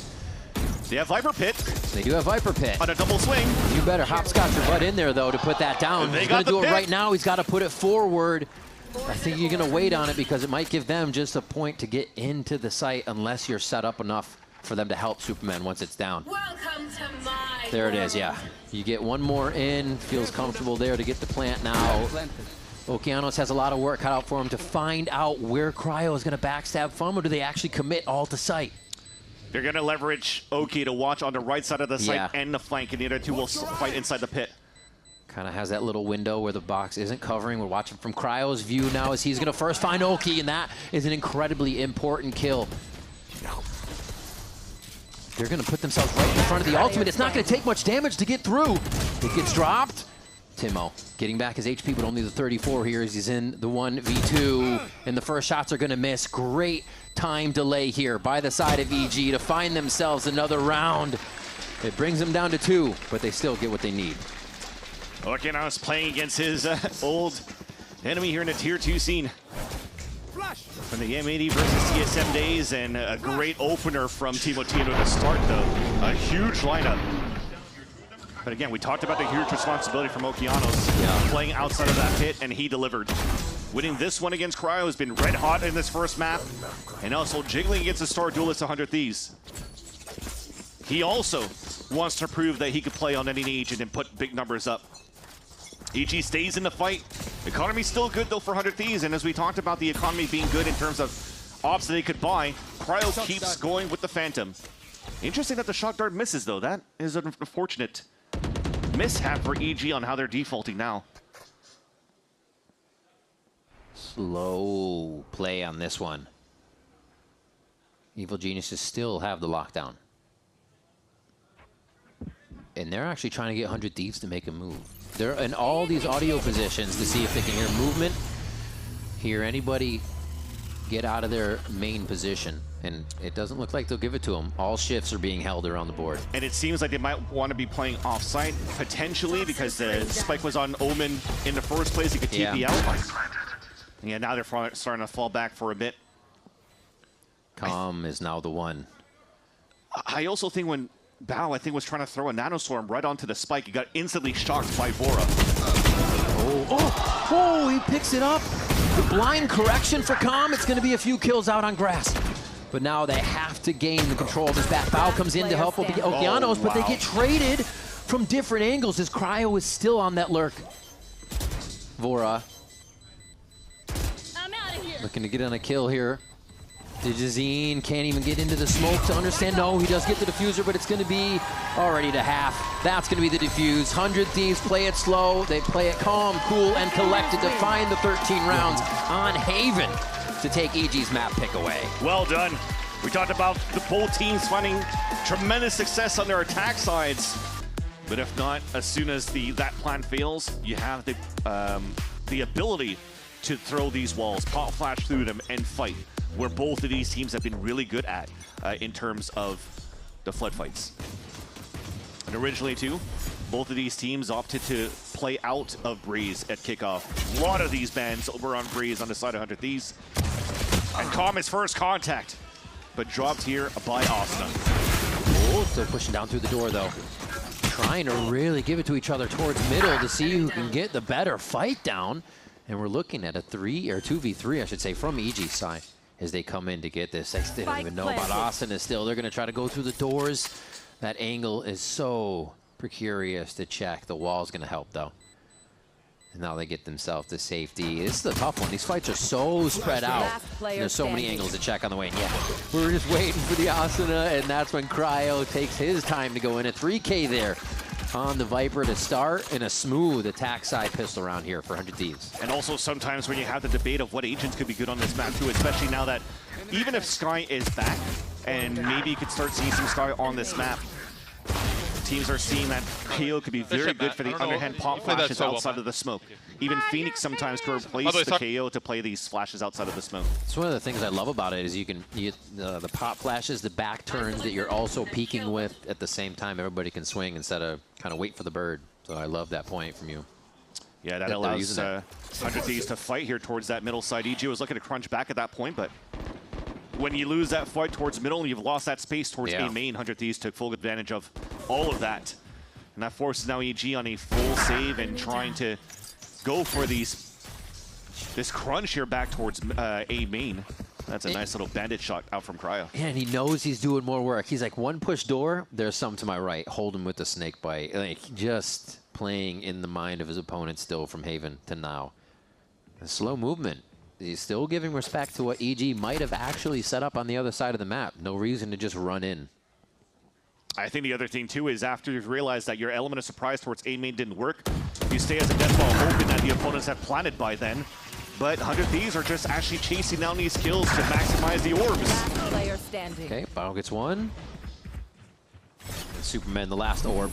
Speaker 1: They have Viper Pit.
Speaker 2: They do have Viper Pit.
Speaker 1: On a double swing.
Speaker 2: You better hopscotch your butt in there, though, to put that down. He's going to do it right now. He's got to put it forward. I think you're going to wait on it because it might give them just a point to get into the site unless you're set up enough for them to help Superman once it's down.
Speaker 3: Welcome to my
Speaker 2: There it is, yeah. You get one more in. Feels comfortable there to get the plant now. Okeanos has a lot of work cut out for him to find out where Cryo is going to backstab from, or do they actually commit all to site?
Speaker 1: They're going to leverage Oki to watch on the right side of the site
Speaker 2: Yeah.
Speaker 1: and the flank, and the other two will fight inside the pit.
Speaker 2: Kind of has that little window where the box isn't covering. We're watching from Cryo's view now as he's going to first find Oki, and that is an incredibly important kill. They're going to put themselves right in front of the ultimate. It's not going to take much damage to get through. It gets dropped. Timo getting back his HP, but only the 34 here as he's in the 1v2. And the first shots are going to miss. Great time delay here by the side of EG to find themselves another round. It brings them down to 2, but they still get what they need.
Speaker 1: Okeanos playing against his old enemy here in the Tier 2 scene. From the M80 versus CSM days, and a great opener from Timo Tino to start, though. A huge lineup. But again, we talked about the huge responsibility from Okeanos playing outside of that pit, and he delivered. Winning this one against Cryo has been red hot in this first map, and also jiggling against the Star Duelist 100 Thieves. He also wants to prove that he could play on any agent and put big numbers up. EG stays in the fight. Economy's still good, though, for 100 Thieves, and as we talked about the economy being good in terms of ops that they could buy, Cryo keeps going with the Phantom. Interesting that the shot dart misses, though. That is an unfortunate mishap for EG on how they're defaulting now.
Speaker 2: Slow play on this one. Evil Geniuses still have the lockdown. And they're actually trying to get 100 Thieves to make a move. They're in all these audio positions to see if they can hear movement, hear anybody get out of their main position. And it doesn't look like they'll give it to them. All shifts are being held around the board.
Speaker 1: And it seems like they might want to be playing off-site, potentially, because the spike was on Omen in the first place. He could TP out. Yeah, now they're starting to fall back for a bit.
Speaker 2: Calm is now the one.
Speaker 1: I also think when Bao, I think, was trying to throw a nanostorm right onto the spike, he got instantly shocked by Vora.
Speaker 2: Oh, he picks it up. The blind correction for Calm. It's going to be a few kills out on grass. But now they have to gain the control of this back. Bao comes in to help Okeanos, but they get traded from different angles as Cryo is still on that lurk. Vora
Speaker 3: I'm out of here.
Speaker 2: looking to get on a kill here. Digizine can't even get into the smoke to understand. No, he does get the diffuser, but it's going to be already to half. That's going to be the diffuse. 100 Thieves play it slow. They play it calm, cool, and collected to find the 13 rounds on Haven to take EG's map pick away.
Speaker 1: Well done. We talked about the both teams finding tremendous success on their attack sides. But if not, as soon as that plan fails, you have the ability to throw these walls, pop flash through them, and fight, where both of these teams have been really good at in terms of the flood fights. And originally, too, both of these teams opted to play out of Breeze at kickoff. A lot of these bans over on Breeze on the side of 100 Thieves. And Calm is first contact, but dropped here by Asuna.
Speaker 2: Oh, still pushing down through the door, though. Trying to really give it to each other towards middle to see who can get the better fight down. And we're looking at a 2v3, I should say, from EG's side as they come in to get this. They don't even know about Asuna still. They're going to try to go through the doors. That angle is so precarious to check. The wall's going to help, though. And now they get themselves to safety. This is a tough one. These fights are so spread out. There's so many angles to check on the way. And yeah, we were just waiting for the Asuna, and that's when Cryo takes his time to go in. A 3K there on the Viper to start, and a smooth attack side pistol round here for 100 Thieves.
Speaker 1: And also sometimes when you have the debate of what agents could be good on this map too, especially now that even if Sky is back, and maybe you could start seeing some Sky on this map, teams are seeing that KO could be very good for the underhand pop flashes outside of the smoke. Even Phoenix sometimes could replace the KO to play these flashes outside of the smoke.
Speaker 2: It's one of the things I love about it is you can the pop flashes, the back turns that you're also peeking with at the same time. Everybody can swing instead of kind of wait for the bird. So I love that point from you.
Speaker 1: Yeah, that allows 100 Thieves to fight here towards that middle side. EG was looking to crunch back at that point, but when you lose that fight towards middle, you've lost that space towards A main. 100 Thieves took full advantage of all of that. And that forces now EG on a full save and trying to go for this crunch here back towards A main. That's a nice little bandit shot out from Cryo.
Speaker 2: Yeah, and he knows he's doing more work. He's like, one push door, there's some to my right. Hold him with the snake bite. Like, just playing in the mind of his opponent still from Haven to now. A slow movement. He's still giving respect to what EG might have actually set up on the other side of the map. No reason to just run in.
Speaker 1: I think the other thing, too, is after you've realized that your element of surprise towards A main didn't work, you stay as a death ball hoping that the opponents have planted by then. But 100 Thieves are just actually chasing down these kills to maximize the orbs.
Speaker 3: Player standing.
Speaker 2: Okay, Bao gets one. And Superman, the last orb.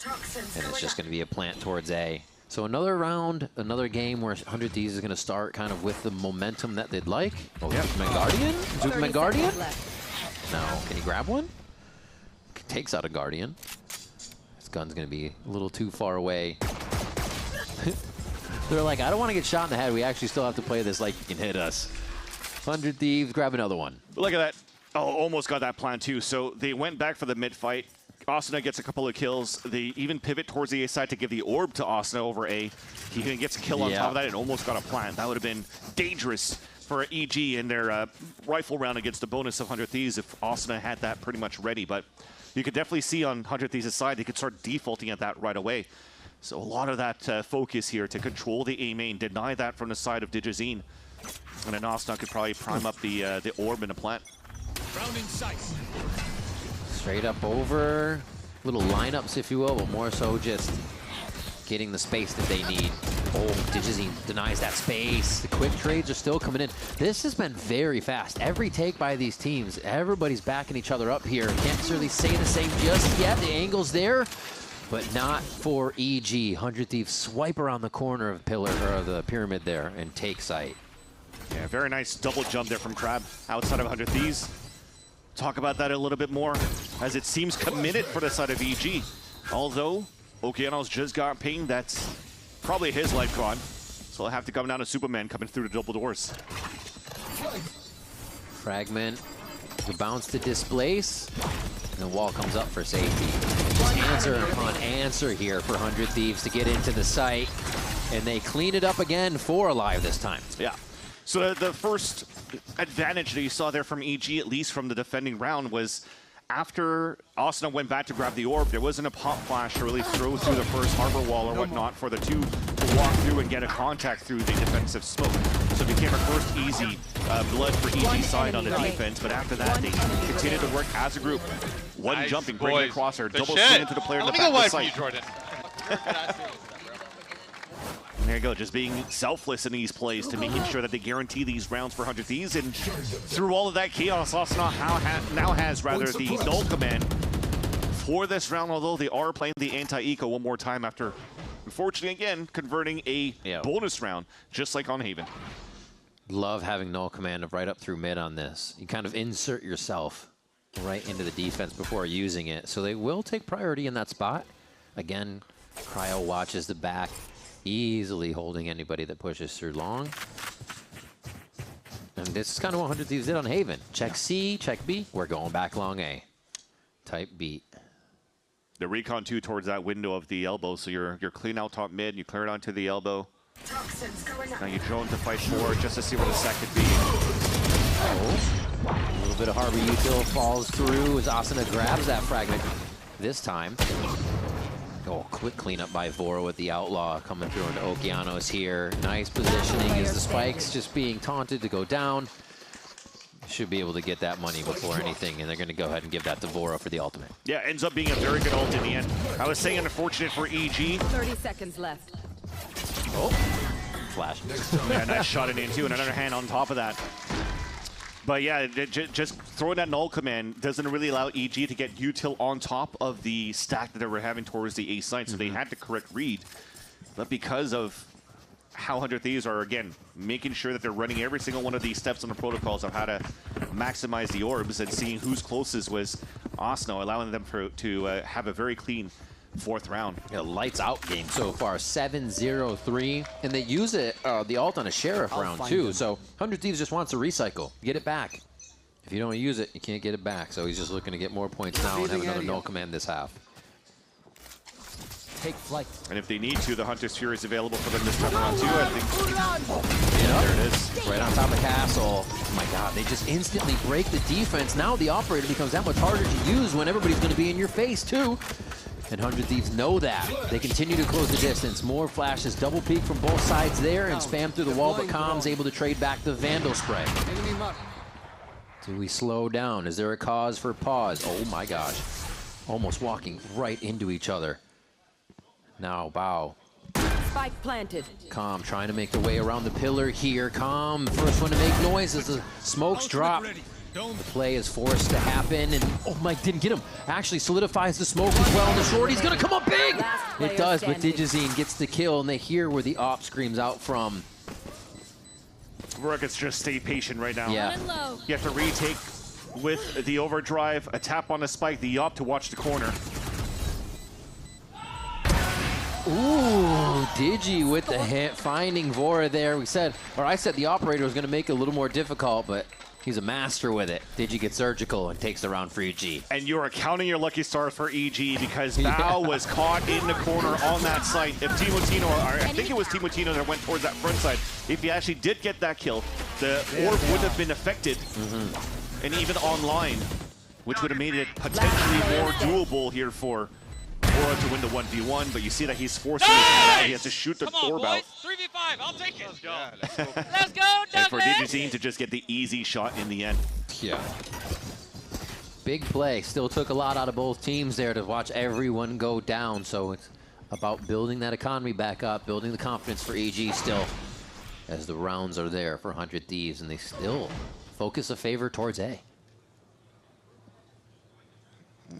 Speaker 2: And it's just going to be a plant towards A. So another round, another game where 100 Thieves is going to start kind of with the momentum that they'd like. Oh, yeah. Superman Guardian? Superman Guardian? No. Can he grab one? Takes out a Guardian. This gun's going to be a little too far away. They're like, I don't want to get shot in the head. We actually still have to play this like you can hit us. 100 Thieves, grab another one.
Speaker 1: Look at that. Oh, almost got that plan too. So they went back for the mid fight. Asuna gets a couple of kills. They even pivot towards the A side to give the orb to Asuna over A. He even gets a kill on top of that and almost got a plant. That would have been dangerous for EG in their rifle round against the bonus of 100 Thieves if Asuna had that pretty much ready. But you could definitely see on 100 Thieves' side, they could start defaulting at that right away. So a lot of that focus here to control the A main, deny that from the side of Digizine. And then Asuna could probably prime up the orb and the plant.
Speaker 2: Straight up over. Little lineups, if you will, but more so just getting the space that they need. Oh, Digizine denies that space. The quick trades are still coming in. This has been very fast. Every take by these teams, everybody's backing each other up here. Can't necessarily say the same just yet. The angle's there, but not for EG. 100 Thieves swipe around the corner of the pyramid there and take sight.
Speaker 1: Yeah, very nice double jump there from Crab outside of 100 Thieves. Talk about that a little bit more, as it seems committed for the side of EG. Although Okeanos just got pinged, that's Probably his life gone. So he'll have to come down to Superman coming through the double doors.
Speaker 2: Fragment, the bounce to displace, and the wall comes up for safety. Just answer upon answer here for 100 Thieves to get into the site, and they clean it up again for Alive this time.
Speaker 1: Yeah. So the first advantage that you saw there from EG, at least from the defending round, was after Asuna went back to grab the orb, there wasn't a pop flash to really throw through the first harbor wall or whatnot for the two to walk through and get a contact through the defensive smoke. So it became a first easy blood for EG side on the defense, but after that, they continued to work as a group. One
Speaker 6: Nice,
Speaker 1: jumping, bringing
Speaker 6: boys.
Speaker 1: across her,
Speaker 6: Good
Speaker 1: double
Speaker 6: shit.
Speaker 1: swing into the player in the
Speaker 6: Let me
Speaker 1: back
Speaker 6: go
Speaker 1: of the
Speaker 6: wide for you,
Speaker 1: site.
Speaker 6: Jordan.
Speaker 1: And there you go, just being selfless in these plays to making sure that they guarantee these rounds for 100 Thieves. And through all of that chaos, Asuna now has the null command for this round, although they are playing the anti-eco one more time after, unfortunately, again, converting a bonus round, just like on Haven.
Speaker 2: Love having null command right up through mid on this. You kind of insert yourself right into the defense before using it. So they will take priority in that spot. Again, Cryo watches the back, easily holding anybody that pushes through long. And this is kind of what 100 Thieves did on Haven. Check C, check B, we're going back long A. Type beat.
Speaker 1: The recon 2 towards that window of the elbow, so you're clean out top mid, you clear it onto the elbow. Now you drone to fight forward just to see where the set could be.
Speaker 2: Oh, a little bit of Harbor Util falls through as Asuna grabs that fragment this time. Oh, quick cleanup by Vora with the Outlaw coming through into Okeanos here. Nice positioning as the spikes just being taunted to go down. Should be able to get that money before anything, and they're going to go ahead and give that to Vora for the ultimate.
Speaker 1: Yeah, ends up being a very good ult in the end. I was saying unfortunate for EG.
Speaker 3: 30 seconds left.
Speaker 2: Oh, flash.
Speaker 1: Yeah, nice shot it in too, and another hand on top of that. But yeah, just throwing that null command doesn't really allow EG to get util on top of the stack that they were having towards the A site, so they had to correct read. But because of how 100 Thieves are, again, making sure that they're running every single one of these steps on the protocols of how to maximize the orbs and seeing who's closest was Asuna, allowing them to have a very clean fourth round.
Speaker 2: Yeah, lights out game so far, 7-0-3, and they use it the ult on a sheriff round too. So 100 Thieves just wants to recycle, get it back. If you don't use it, you can't get it back. So he's just looking to get more points now and have another null command this half.
Speaker 8: Take flight.
Speaker 1: And if they need to, the Hunter's Fury is available for them this time around too, I think.
Speaker 2: Yep.
Speaker 1: There it is.
Speaker 2: Right on top of Castle. Oh my god, they just instantly break the defense. Now the operator becomes that much harder to use when everybody's going to be in your face too. And 100 Thieves know that. They continue to close the distance. More flashes, double peek from both sides there and spam through the wall, but Com's able to trade back the Vandal spray. Do we slow down? Is there a cause for pause? Oh my gosh. Almost walking right into each other. Now, Bow.
Speaker 3: Spike planted.
Speaker 2: Com trying to make the way around the pillar here. Com, first one to make noise as the smokes drop. The play is forced to happen, and oh my, didn't get him. Actually solidifies the smoke as well, and the short, he's gonna come up big! It does, but Digizine gets the kill, and they hear where the op screams out from.
Speaker 1: Rockets just stay patient right now.
Speaker 2: Yeah.
Speaker 1: You have to retake with the overdrive, a tap on the spike, the op to watch the corner.
Speaker 2: Ooh, Digi with the hit, finding Vora there. I said the operator was gonna make it a little more difficult, but he's a master with it. Digi gets surgical and takes the round for EG.
Speaker 1: And you are counting your lucky stars for EG because Bao was caught in the corner on that site. If Timotino, or I think it was Timotino that went towards that front side, if he actually did get that kill, the orb would have been affected and even online, which would have made it potentially more doable here for Vora to win the 1v1, but you see that he's forcing his hand out. He has to shoot the orb out.
Speaker 6: 3v5, I'll take it. Let's go.
Speaker 4: Yeah, let's go.
Speaker 3: Let's go,
Speaker 1: And for
Speaker 3: Douglas!
Speaker 1: Digizine to just get the easy shot in the end.
Speaker 2: Yeah. Big play. Still took a lot out of both teams there to watch everyone go down. So it's about building that economy back up, building the confidence for EG still, as the rounds are there for 100 Thieves, and they still focus a favor towards A.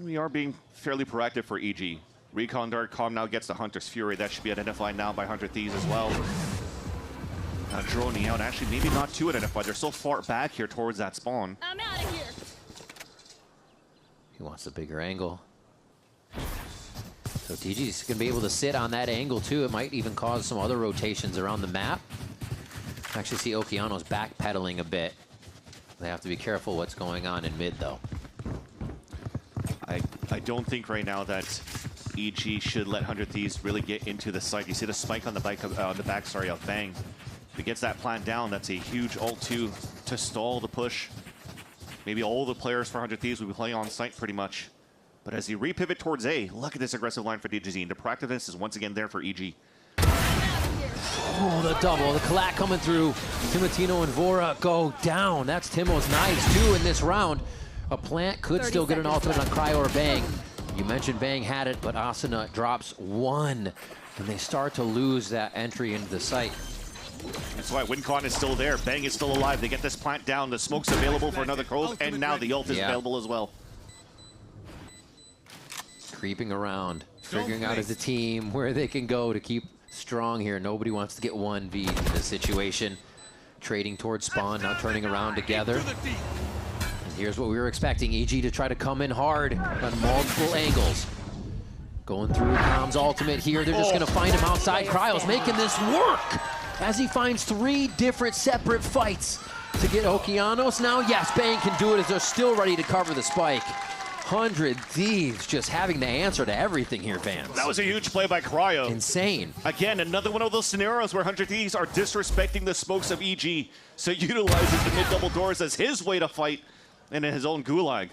Speaker 1: We are being fairly proactive for EG. Recon Dart Com now gets the Hunter's Fury. That should be identified now by 100 Thieves as well. Droning out. Actually, maybe not too identified. They're so far back here towards that spawn.
Speaker 3: I'm out of here.
Speaker 2: He wants a bigger angle. So TG's going to be able to sit on that angle too. It might even cause some other rotations around the map. Actually see Okeanos backpedaling a bit. They have to be careful what's going on in mid though.
Speaker 1: I don't think right now that EG should let 100 Thieves really get into the site. You see the spike on the back of Bang. If he gets that plant down, that's a huge ult 2 to stall the push. Maybe all the players for 100 Thieves will be playing on site pretty much. But as he repivot towards A, look at this aggressive line for DJZ. The proactiveness is once again there for EG.
Speaker 2: Oh, the double, the collect coming through. Timotino and Vora go down. That's Timo's nice too in this round. A plant could still get an ultimate on Cryo or Bang. You mentioned Bang had it, but Asuna drops 1. And they start to lose that entry into the site.
Speaker 1: That's why WinCon is still there. Bang is still alive. They get this plant down. The smoke's available for another close, and now the ult is available as well.
Speaker 2: Creeping around, figuring out as a team where they can go to keep strong here. Nobody wants to get 1v in this situation. Trading towards spawn, now turning around together. And here's what we were expecting. EG to try to come in hard on multiple angles. Going through Com's ultimate here. They're just going to find him outside. Cryo's making this work as he finds 3 different separate fights to get Okeanos. Now, yes, Bang can do it as they're still ready to cover the spike. 100 Thieves just having to answer to everything here, fans.
Speaker 1: That was a huge play by Cryo.
Speaker 2: Insane.
Speaker 1: Again, another one of those scenarios where 100 Thieves are disrespecting the smokes of EG, so utilizes the mid-double doors as his way to fight in his own gulag.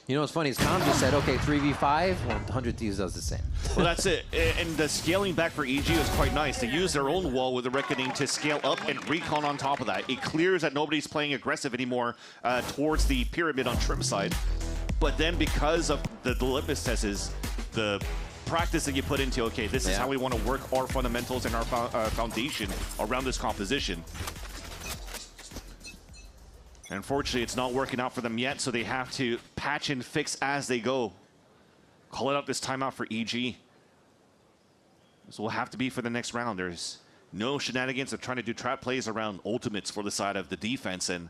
Speaker 2: You know what's funny is Com just said, okay, 3v5, well, 100 Thieves does the same.
Speaker 1: Well, that's it. And the scaling back for EG was quite nice. They use their own wall with the Reckoning to scale up and recon on top of that. It clears that nobody's playing aggressive anymore towards the pyramid on Trim side. But then because of the litmus test is the practice that you put into, okay, this is how we want to work our fundamentals and our foundation around this composition. Unfortunately, it's not working out for them yet, so they have to patch and fix as they go. Call it out this timeout for EG. This will have to be for the next round. There's no shenanigans of trying to do trap plays around ultimates for the side of the defense, and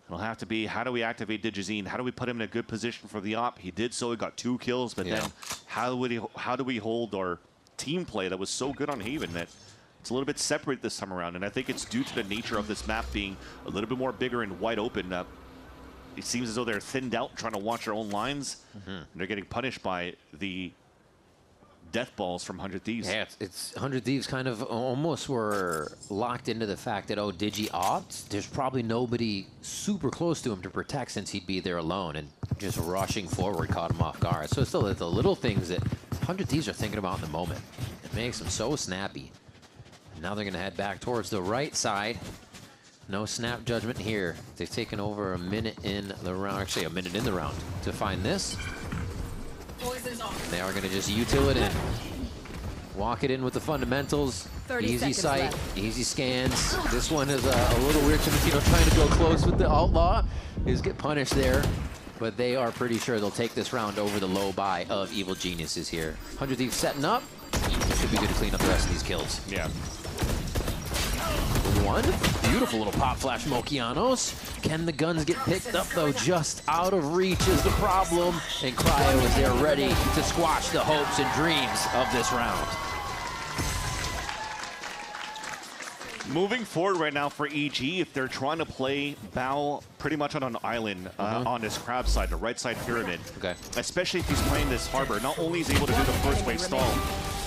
Speaker 1: it'll have to be, how do we activate Digizine? How do we put him in a good position for the op? He did so, he got 2 kills, but then how do we hold our team play that was so good on Haven that it's a little bit separate this time around, and I think it's due to the nature of this map being a little bit more bigger and wide open. It seems as though they're thinned out trying to watch their own lines, and they're getting punished by the death balls from 100 Thieves.
Speaker 2: Yeah, it's 100 Thieves kind of almost were locked into the fact that, oh, Digi opts, there's probably nobody super close to him to protect since he'd be there alone, and just rushing forward caught him off guard. So it's still the little things that 100 Thieves are thinking about in the moment. It makes them so snappy. Now they're going to head back towards the right side. No snap judgment here. They've taken over a minute in the round, actually a minute in the round to find this. They are going to just util it in. Walk it in with the fundamentals. Easy sight,
Speaker 3: left.
Speaker 2: easy scans. This one is a little weird. Timotino trying to go close with the Outlaw. He's get punished there. But they are pretty sure they'll take this round over the low buy of Evil Geniuses here. 100 Thieves setting up. Should be good to clean up the rest of these kills.
Speaker 1: Yeah.
Speaker 2: 1. Beautiful little pop flash from Okeanos. Can the guns get picked up, though? Just out of reach is the problem. And Cryo is there ready to squash the hopes and dreams of this round.
Speaker 1: Moving forward right now for EG, if they're trying to play Bao pretty much on an island on this crab side, the right side pyramid, especially if he's playing this harbor, not only is he able to do the first wave stall,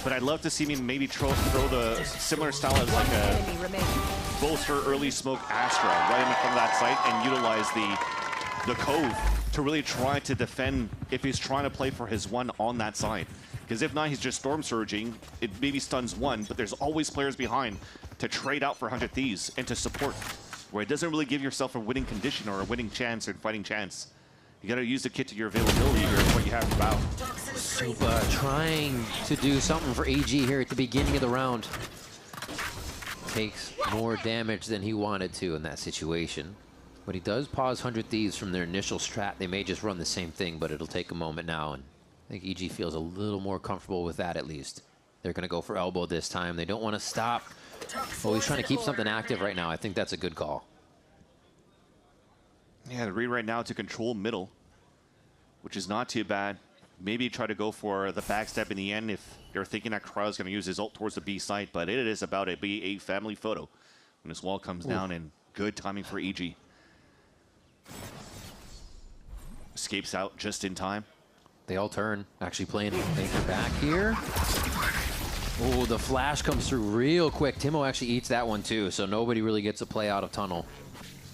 Speaker 1: but I'd love to see me maybe throw the similar style as like a bolster early smoke Astra right in front of that site and utilize the cove to really try to defend if he's trying to play for his 1 on that side. Because if not, he's just storm surging. It maybe stuns 1, but there's always players behind to trade out for 100 Thieves and to support, where it doesn't really give yourself a winning condition or a winning chance or fighting chance. You gotta use the kit to your availability here, what you have for Bao.
Speaker 2: Super trying to do something for AG here at the beginning of the round. Takes more damage than he wanted to in that situation. But he does pause 100 Thieves from their initial strat. They may just run the same thing, but it'll take a moment now. And I think EG feels a little more comfortable with that at least. They're gonna go for elbow this time. They don't wanna stop. Oh, he's trying to keep something active right now. I think that's a good call.
Speaker 1: Yeah, the read right now to control middle, which is not too bad. maybe try to go for the backstab in the end if they're thinking that Cryo's going to use his ult towards the B site, but it is about to be a family photo when this wall comes down, and good timing for EG. Escapes out just in time.
Speaker 2: They all turn, actually playing anchor back here. Oh, the flash comes through real quick. Timo actually eats that one too, so nobody really gets a play out of tunnel.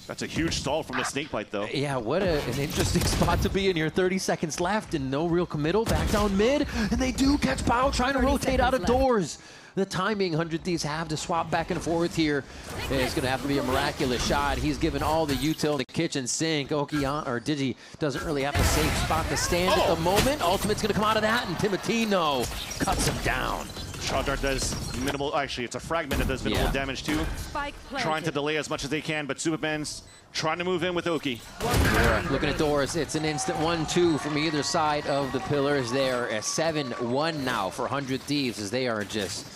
Speaker 1: That's a huge stall from the snakebite, though.
Speaker 2: Yeah, what an interesting spot to be in here. 30 seconds left and no real committal. Back down mid, and they do catch Bao trying to rotate out of doors. The timing 100 Thieves have to swap back and forth here. It's going to have to be a miraculous shot. He's given all the util to kitchen sink. Okian, or Digi, doesn't really have a safe spot to stand at the moment. Ultimate's going to come out of that, and Timotino cuts him down.
Speaker 1: Shot Dart does minimal, actually it's a fragment that does minimal damage too.
Speaker 3: Spike planted.
Speaker 1: Trying to delay as much as they can, but Superman's trying to move in with Oki.
Speaker 2: Yeah, looking at doors, it's an instant 1-2 from either side of the pillars there. A 7-1 now for 100 Thieves as they are just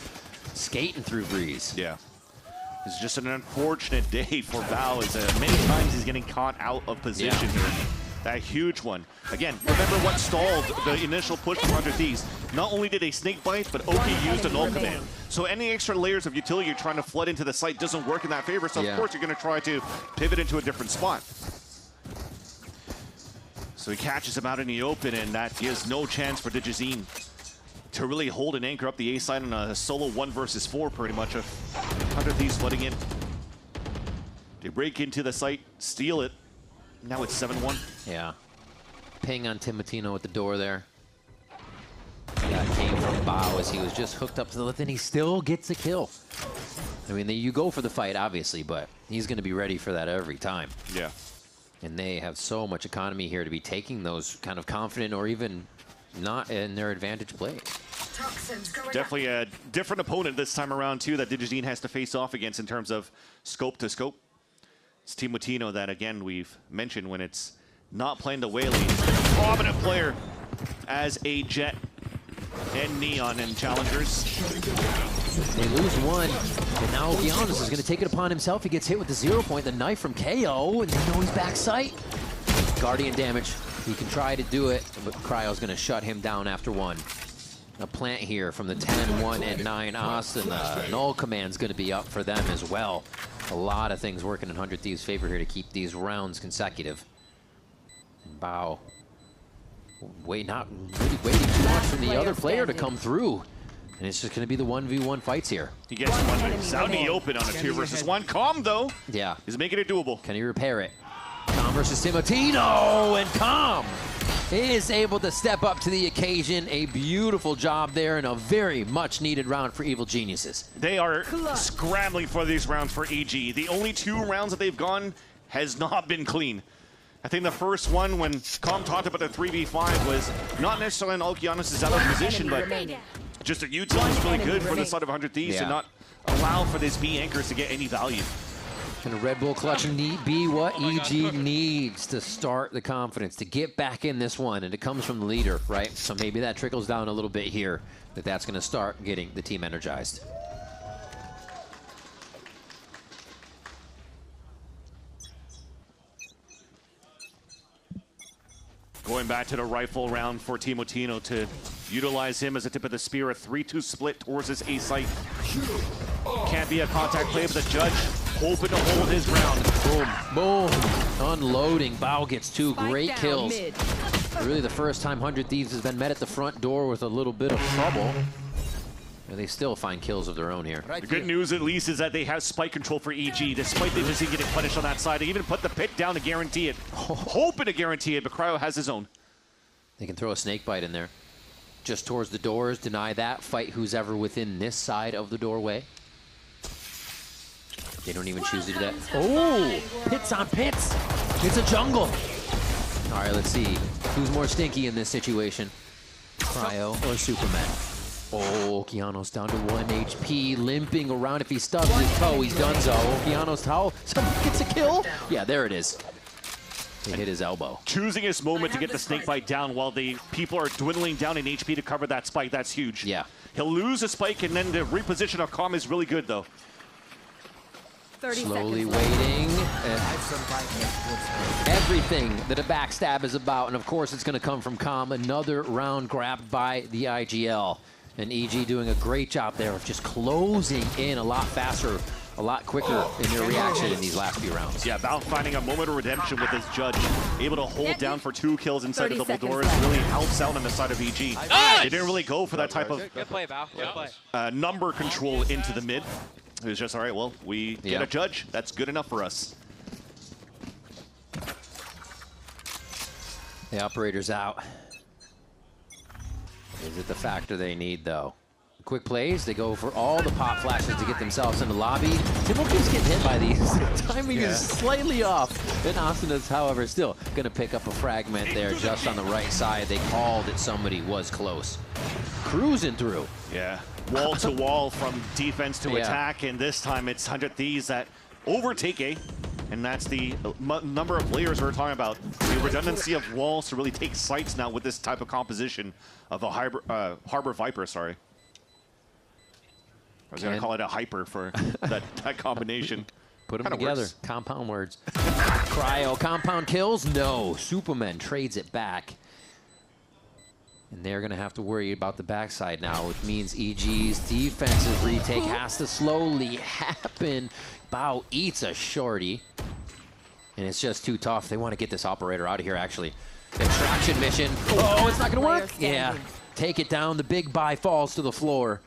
Speaker 2: skating through Breeze.
Speaker 1: Yeah. It's just an unfortunate day for Val as many times he's getting caught out of position here. That huge one. Again, remember what stalled the initial push from 100 Thieves. Not only did they snake bite, but Oki used an ult command. So any extra layers of utility you're trying to flood into the site doesn't work in that favor, so of course you're going to try to pivot into a different spot. So he catches him out in the open, and that gives no chance for Digizine to really hold an anchor up the A side on a solo 1 versus 4 pretty much of 100 Thieves flooding in. They break into the site, steal it. Now it's 7-1.
Speaker 2: Yeah. Ping on Timotino at the door there. That came from Bao as he was just hooked up to the lift, and he still gets a kill. I mean, you go for the fight, obviously, but he's going to be ready for that every time.
Speaker 1: Yeah.
Speaker 2: And they have so much economy here to be taking those kind of confident or even not in their advantage plays.
Speaker 1: Definitely a different opponent this time around, too, that Digizine has to face off against in terms of scope to scope. It's Timotino that, again, we've mentioned when it's not playing the Whaley. Prominent player as a Jet and Neon in Challengers.
Speaker 2: They lose one, and now Giannis is going to take it upon himself. He gets hit with the 0 point, the knife from KO, and they know he's back sight. Guardian damage. He can try to do it, but Cryo's going to shut him down after one. A plant here from the 10-1 and 9 Austin. Null command's going to be up for them as well. A lot of things working in 100 Thieves' favor here to keep these rounds consecutive. And Bao, not really waiting too much for the other player to come through. And it's just going to be the 1v1 fights here.
Speaker 1: He gets one out in the open on a 2 versus 1. Calm, though.
Speaker 2: Yeah.
Speaker 1: He's making it doable.
Speaker 2: Can he repair it? Calm versus Timotino, and Calm is able to step up to the occasion. A beautiful job there and a very much needed round for Evil Geniuses.
Speaker 1: They are scrambling for these rounds for EG. The only 2 rounds that they've gone has not been clean. I think the first one, when Calm talked about the 3v5, was not necessarily an Okeanos' out of position, but just a util is really good for the side of 100 Thieves to not allow for these B anchors to get any value.
Speaker 2: Can a Red Bull clutch be what EG needs to start the confidence, to get back in this one, and it comes from the leader, right? So maybe that trickles down a little bit here, that's going to start getting the team energized.
Speaker 1: Going back to the rifle round for Timotino to utilize him as a tip of the spear, a 3-2 split towards his A site. Can't be a contact play, but the judge hoping to hold his ground.
Speaker 2: Boom, boom. Unloading. Bao gets 2 great kills. Really the first time 100 Thieves has been met at the front door with a little bit of trouble. And they still find kills of their own here.
Speaker 1: The good news, at least, is that they have spike control for EG, despite they just getting punished on that side. They even put the pit down to guarantee it. Hoping to guarantee it, but Cryo has his own.
Speaker 2: They can throw a snake bite in there. Just towards the doors, deny that, fight who's ever within this side of the doorway. They don't even choose to do that. Oh, pits on pits. It's a jungle. All right, let's see. Who's more stinky in this situation? Cryo or Superman? Oh, Okeanos down to 1 HP, limping around. If he stubs his toe, he's done so. Okeanos, how? Someone gets a kill? Yeah, there it is. He hit his elbow.
Speaker 1: Choosing his moment to get the snake bite down while the people are dwindling down in HP to cover that spike, that's huge.
Speaker 2: Yeah.
Speaker 1: He'll lose a spike, and then the reposition of Calm is really good, though.
Speaker 3: 30
Speaker 2: Slowly
Speaker 3: seconds
Speaker 2: waiting. everything that a backstab is about, and of course it's going to come from Calm. Another round grabbed by the IGL. And EG doing a great job there of just closing in a lot faster, a lot quicker in their reaction in these last few rounds.
Speaker 1: Yeah, Val finding a moment of redemption with his judge. Able to hold down for 2 kills inside the double
Speaker 3: 30
Speaker 1: doors.
Speaker 3: seconds
Speaker 1: Really helps out on the side of EG.
Speaker 5: Nice!
Speaker 1: They didn't really go for that type of
Speaker 5: Good play, Val. Good play.
Speaker 1: number control into the mid. It was just, all right, well, we get a judge. That's good enough for us.
Speaker 2: The operator's out. Is it the factor they need, though? Quick plays, they go for all the pop flashes to get themselves in the lobby. Timo keeps getting hit by these. Timing is slightly off. And Asana's, however, still going to pick up a fragment there just on the right side. They called that somebody was close. Cruising through.
Speaker 1: Yeah, wall to wall from defense to attack, and this time it's 100 Thieves that overtake A. And that's the number of players we're talking about. The redundancy of walls to really take sites now with this type of composition of a Harbor Viper, sorry. I was going to call it a hyper for that combination.
Speaker 2: Put them
Speaker 1: Kinda
Speaker 2: together.
Speaker 1: works.
Speaker 2: Compound words. Cryo, compound kills? No. Superman trades it back. And they're going to have to worry about the backside now, which means EG's defensive retake has to slowly happen. Bao eats a shorty. And it's just too tough. They want to get this operator out of here, actually. Extraction mission. Oh, it's not going to work. Yeah. Take it down. The big buy falls to the floor.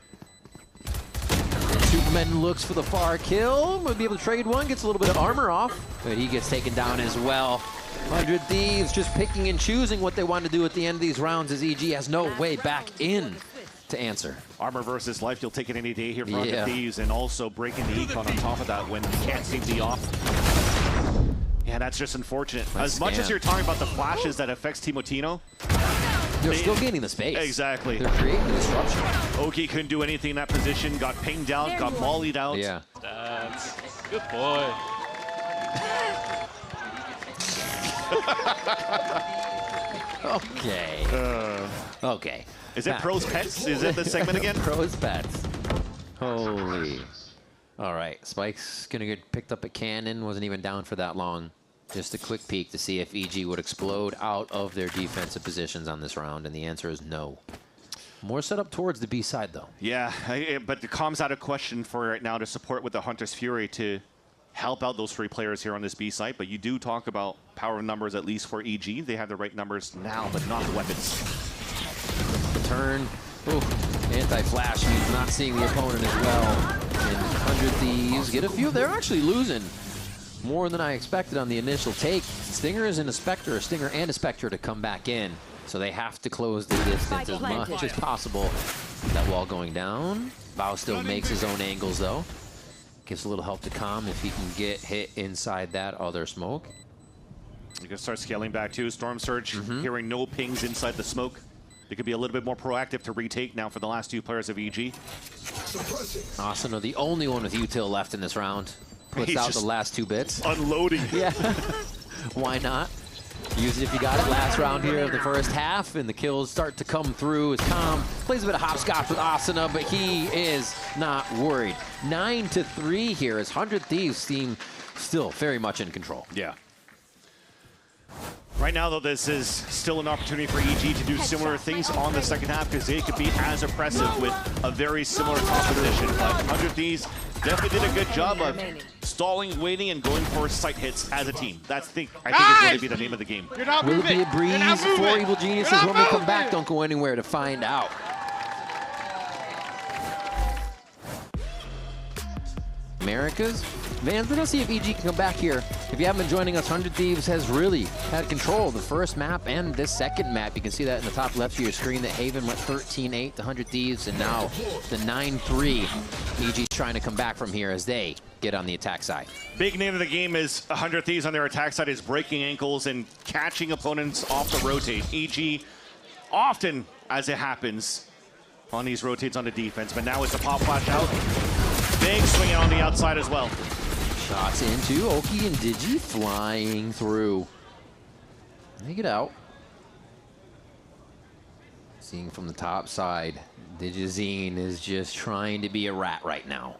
Speaker 2: And Superman looks for the far kill. Might be able to trade one. Gets a little bit of armor off. But he gets taken down as well. 100 Thieves just picking and choosing what they want to do at the end of these rounds as EG has no way back in to answer.
Speaker 1: Armor versus life, you'll take it any day here for 100 Thieves, and also breaking the econ on top of that when you can't seem the off. Yeah, that's just unfortunate. As much as you're talking about the flashes that affects Timotino,
Speaker 2: they're still gaining the space.
Speaker 1: Exactly.
Speaker 2: They're creating the disruption.
Speaker 1: Oki couldn't do anything in that position, got pinged down, got mollied out.
Speaker 2: Yeah.
Speaker 5: That's good boy.
Speaker 2: Okay. Okay.
Speaker 1: Is it Pros Pets? Is it the segment again?
Speaker 2: Pros Pets. Holy. All right. Spike's going to get picked up at Cannon. Wasn't even down for that long. Just a quick peek to see if EG would explode out of their defensive positions on this round, and the answer is no. More set up towards the B side, though.
Speaker 1: Yeah, but the comms out of question for right now to support with the Hunter's Fury to help out those 3 players here on this B site. But you do talk about power numbers, at least for EG. They have the right numbers now, but not the weapons.
Speaker 2: The turn. Ooh, anti-flash means not seeing the opponent as well. And 100 Thieves get a few. They're actually losing more than I expected on the initial take. Stingers and a Spectre, a Stinger and a Spectre to come back in. So they have to close the distance as much as possible. That wall going down. Bao still makes his own angles, though. Gives a little help to Calm if he can get hit inside that other smoke.
Speaker 1: You can start scaling back too. Storm Surge, hearing no pings inside the smoke. They could be a little bit more proactive to retake now for the last 2 players of EG.
Speaker 2: Asuna, the only one with util left in this round. Puts out the last 2 bits.
Speaker 1: Unloading.
Speaker 2: Yeah. Why not? Use it if you got it. Last round here of the first half, and the kills start to come through as Calm plays a bit of hopscotch with Asuna, but he is not worried. 9-3 here as 100 Thieves seem still very much in control.
Speaker 1: Yeah. Right now, though, this is still an opportunity for EG to do similar things on the second half because they could be as oppressive with a very similar composition. But 100 Thieves definitely did a good job of stalling, waiting, and going for site hits as a team. That's I think is going to be the name of the game.
Speaker 5: You're not
Speaker 2: Will it
Speaker 5: moving.
Speaker 2: be a breeze for Evil Geniuses? When we come back, don't go anywhere to find out. Americas. Vans, let's see if EG can come back here. If you haven't been joining us, 100 Thieves has really had control of the first map and this second map. You can see that in the top left of your screen that Haven went 13-8 to 100 Thieves, and now the 9-3. EG's trying to come back from here as they get on the attack side.
Speaker 1: Big name of the game is 100 Thieves on their attack side is breaking ankles and catching opponents off the rotate. EG often, as it happens, on these rotates on the defense, but now it's a pop flash out. Big swing on the outside as well.
Speaker 2: Shots into Oki and Digi flying through. They get out. Seeing from the top side, Digizine is just trying to be a rat right now.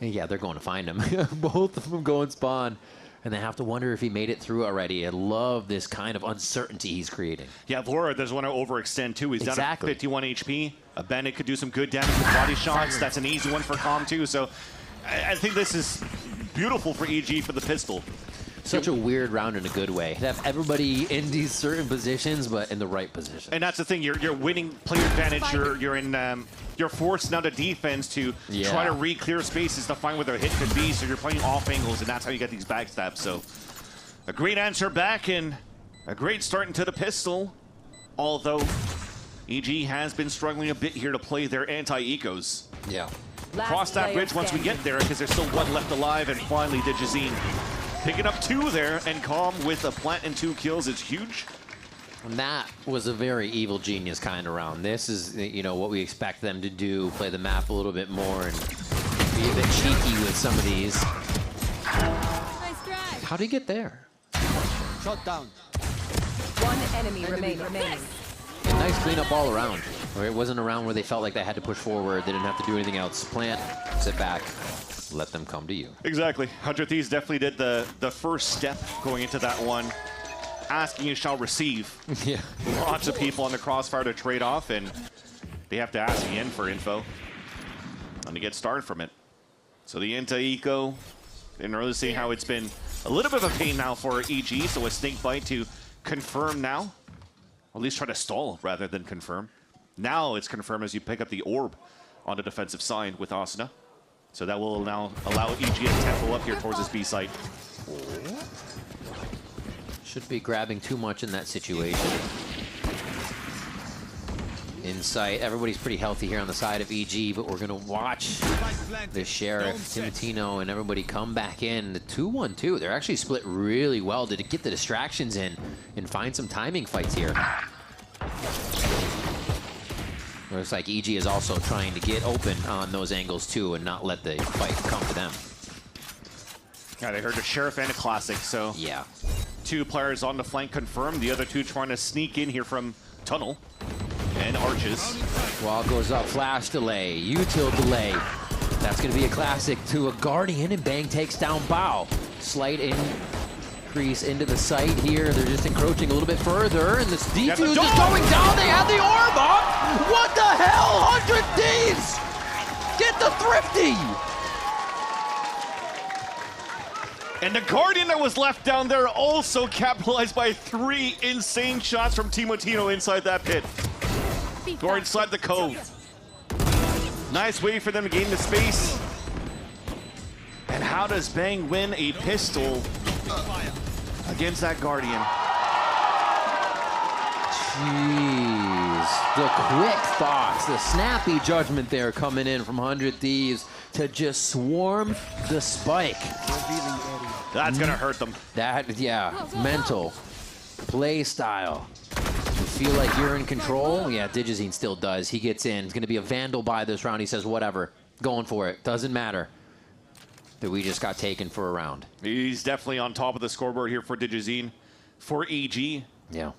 Speaker 2: And yeah, they're going to find him. Both of them go and spawn. and they have to wonder if he made it through already. I love this kind of uncertainty he's creating.
Speaker 1: Yeah, Laura doesn't want to overextend too. He's down at
Speaker 2: Exactly.
Speaker 1: 51 HP. A Bennett could do some good damage with body shots. That's an easy one for Calm too. So I think this is beautiful for EG for the pistol.
Speaker 2: Such a weird round in a good way. To have everybody in these certain positions, but in the right position.
Speaker 1: And that's the thing. You're winning player advantage. You're forced now to defense to try to re-clear spaces to find where their hit could be. So you're playing off angles, and that's how you get these backstabs. So a great answer back and a great start into the pistol. Although EG has been struggling a bit here to play their anti-ecos.
Speaker 2: Yeah.
Speaker 1: Cross that bridge once we get there, because there's still one left alive, and finally Digizine picking up 2 there, and Calm with a plant and 2 kills. It's huge.
Speaker 2: And that was a very evil genius kind of round. This is, you know, what we expect them to do, play the map a little bit more and be a bit cheeky with some of these.
Speaker 3: Nice try.
Speaker 2: How'd he get there?
Speaker 8: Shot down.
Speaker 3: One enemy remaining.
Speaker 2: Nice cleanup all around. Where it wasn't a round where they felt like they had to push forward. They didn't have to do anything else. Plant, sit back, let them come to you.
Speaker 1: Exactly. 100 Thieves definitely did the first step going into that one. Asking you shall receive.
Speaker 2: Yeah.
Speaker 1: Lots of people on the crossfire to trade off, and they have to ask again for info and to get started from it. So the anti-eco, didn't really see how it's been a little bit of a pain now for EG, so a snake bite to confirm now. Or at least try to stall rather than confirm. Now it's confirmed as you pick up the orb on the defensive side with Asuna. So that will now allow EG to tempo up here towards his B site.
Speaker 2: Should be grabbing too much in that situation. Insight, everybody's pretty healthy here on the side of EG, but we're gonna watch the Sheriff, Timotino, and everybody come back in. The 2-1-2, they're actually split really well to get the distractions in and find some timing fights here. Looks like EG is also trying to get open on those angles too and not let the fight come to them.
Speaker 1: Yeah, they heard a Sheriff and a Classic, so
Speaker 2: yeah.
Speaker 1: 2 players on the flank confirmed. The other 2 trying to sneak in here from Tunnel and Arches.
Speaker 2: Wall goes up, flash delay, util delay. That's going to be a Classic to a Guardian, and Bang takes down Bao. Slight increase into the site here. They're just encroaching a little bit further, and this defuse is going down. They have the orb up. What the hell? 100 Thieves! Get the Thrifty!
Speaker 1: And the Guardian that was left down there also capitalized by 3 insane shots from Timotino inside that pit. Or inside the cove. Nice way for them to gain the space. And how does Bang win a pistol against that Guardian?
Speaker 2: Jeez. The quick thoughts, the snappy judgment there coming in from 100 Thieves to just swarm the spike.
Speaker 1: That's gonna hurt them.
Speaker 2: That, yeah, mental, play style. You feel like you're in control? Yeah, Digizine still does. He gets in. It's gonna be a Vandal buy this round. He says, whatever, going for it. Doesn't matter that we just got taken for a round.
Speaker 1: He's definitely on top of the scoreboard here for Digizine. For EG,
Speaker 2: Yeah.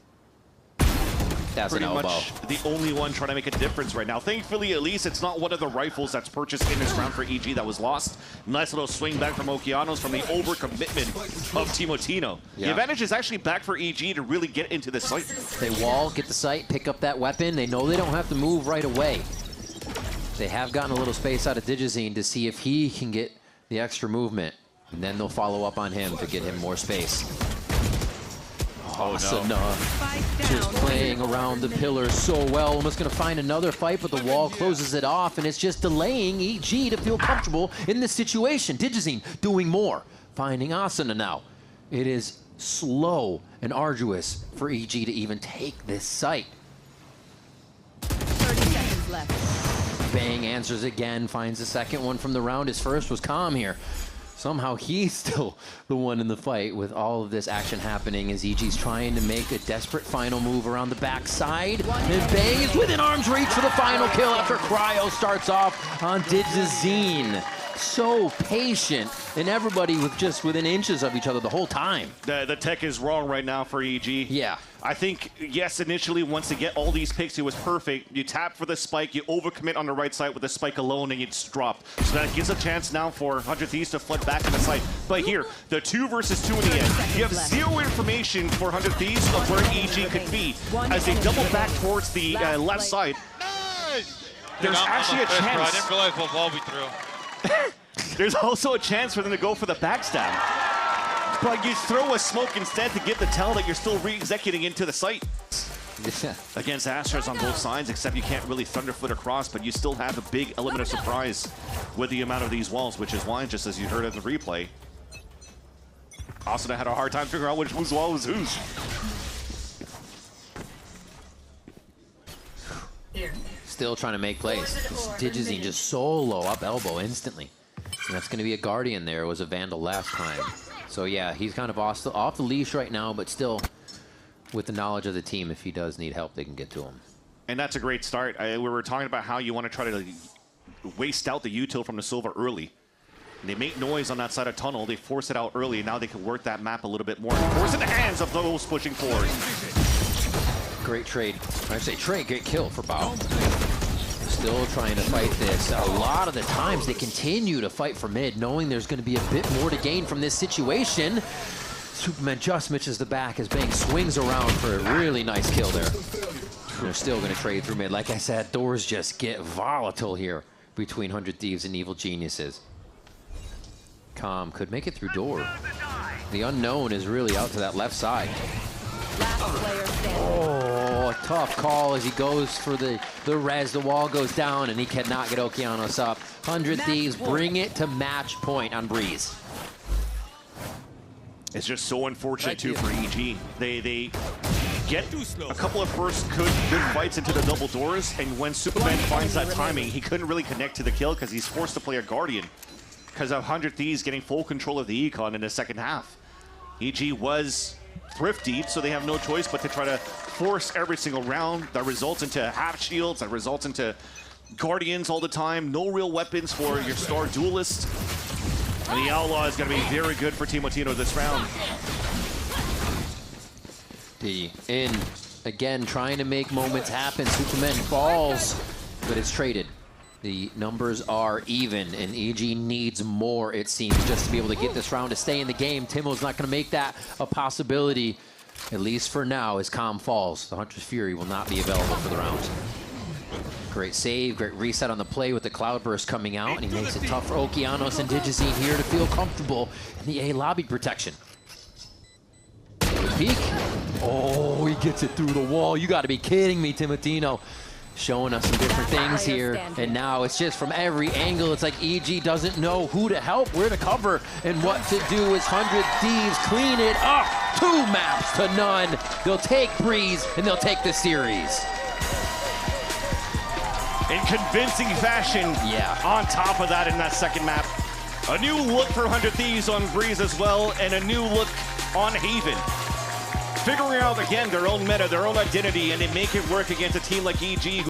Speaker 2: That's
Speaker 1: pretty
Speaker 2: an elbow.
Speaker 1: much the only one trying to make a difference right now. Thankfully, at least it's not one of the rifles that's purchased in this round for EG that was lost. Nice little swing back from Okeanos from the overcommitment of Timotino.
Speaker 2: Yeah.
Speaker 1: The advantage is actually back for EG to really get into this site.
Speaker 2: They wall, get the sight, pick up that weapon. They know they don't have to move right away. They have gotten a little space out of Digizine to see if he can get the extra movement. And then they'll follow up on him to get him more space. Asuna just playing around the pillar so well. Almost going to find another fight, but the wall closes it off, and it's just delaying EG to feel comfortable in this situation. Digizine doing more, finding Asuna now. It is slow and arduous for EG to even take this site.
Speaker 3: 30 seconds left.
Speaker 2: Bang answers again, finds the second one from the round. His first was Calm here. Somehow he's still the one in the fight with all of this action happening as EG's trying to make a desperate final move around the backside. And Bang is within arm's reach for the final kill after Cryo starts off on Digizine. so patient, and everybody with just within inches of each other the whole time.
Speaker 1: The tech is wrong right now for EG.
Speaker 2: Yeah.
Speaker 1: I think, yes, initially, once they get all these picks, it was perfect. You tap for the spike, you overcommit on the right side with the spike alone, and you just drop. So that gives a chance now for 100 Thieves to flood back in the site. But here, the 2 versus 2 in the end. You have 0 information for 100 Thieves of where EG could be. As they double back towards the left side, there's actually a
Speaker 6: Bro. I
Speaker 1: chance.
Speaker 6: didn't realize what wall we threw.
Speaker 1: There's also a chance for them to go for the backstab. But you throw a smoke instead to get the tell that you're still re-executing into the site.
Speaker 2: Yeah.
Speaker 1: Against Astros on both sides, except you can't really thunderfoot across, but you still have a big element of surprise with the amount of these walls, which is why, just as you heard in the replay, Austin had a hard time figuring out whose wall was whose.
Speaker 2: Still trying to make plays. Digizine just solo up elbow instantly. And that's going to be a Guardian there. It was a Vandal last time. So yeah, he's kind of off the leash right now, but still with the knowledge of the team, if he does need help, they can get to him.
Speaker 1: And that's a great start. We were talking about how you want to try to waste out the util from the Silva early. And they make noise on that side of tunnel. They force it out early, and now they can work that map a little bit more. Force in the hands of those pushing forward.
Speaker 2: Great trade. I say trade, great kill for Bao. Still trying to fight this. A lot of the times they continue to fight for mid, knowing there's going to be a bit more to gain from this situation. Superman just misses the back as Bang swings around for a really nice kill there. They're still going to trade through mid. Like I said, doors just get volatile here between 100 Thieves and Evil Geniuses. Calm could make it through door. The unknown is really out to that left side.
Speaker 3: Last player standing.
Speaker 2: Oh, a tough call as he goes for the res. The wall goes down, and he cannot get Okeanos up. 100 Thieves bring it to match point on Breeze.
Speaker 1: It's just so unfortunate, too, for EG. They get a couple of first good fights into the double doors, and when Superman finds that timing, he couldn't really connect to the kill because he's forced to play a Guardian because of 100 Thieves getting full control of the econ in the second half. EG was thrifty, so they have no choice but to try to force every single round. That results into half shields, that results into Guardians all the time. No real weapons for your star duelist. And the Outlaw is going to be very good for Timotino this round.
Speaker 2: The in again trying to make moments happen. Superman falls, but it's traded. The numbers are even, and EG needs more, it seems, just to be able to get this round to stay in the game. Timo's not going to make that a possibility, at least for now, as Calm falls. The Hunter's Fury will not be available for the round. Great save, great reset on the play with the Cloudburst coming out, and he makes it tough for Okeanos and Digizine here to feel comfortable in the A lobby protection. Peek. Oh, he gets it through the wall. You got to be kidding me, Timotino. Showing us some different things here, and now it's just from every angle. It's like EG doesn't know who to help, where to cover, and what to do as 100 Thieves clean it up. 2 maps to none. They'll take Breeze, and they'll take the series.
Speaker 1: In convincing fashion,
Speaker 2: Yeah.
Speaker 1: on top of that in that second map. A new look for 100 Thieves on Breeze as well, and a new look on Haven. Figuring out, again, their own meta, their own identity, and they make it work against a team like EG.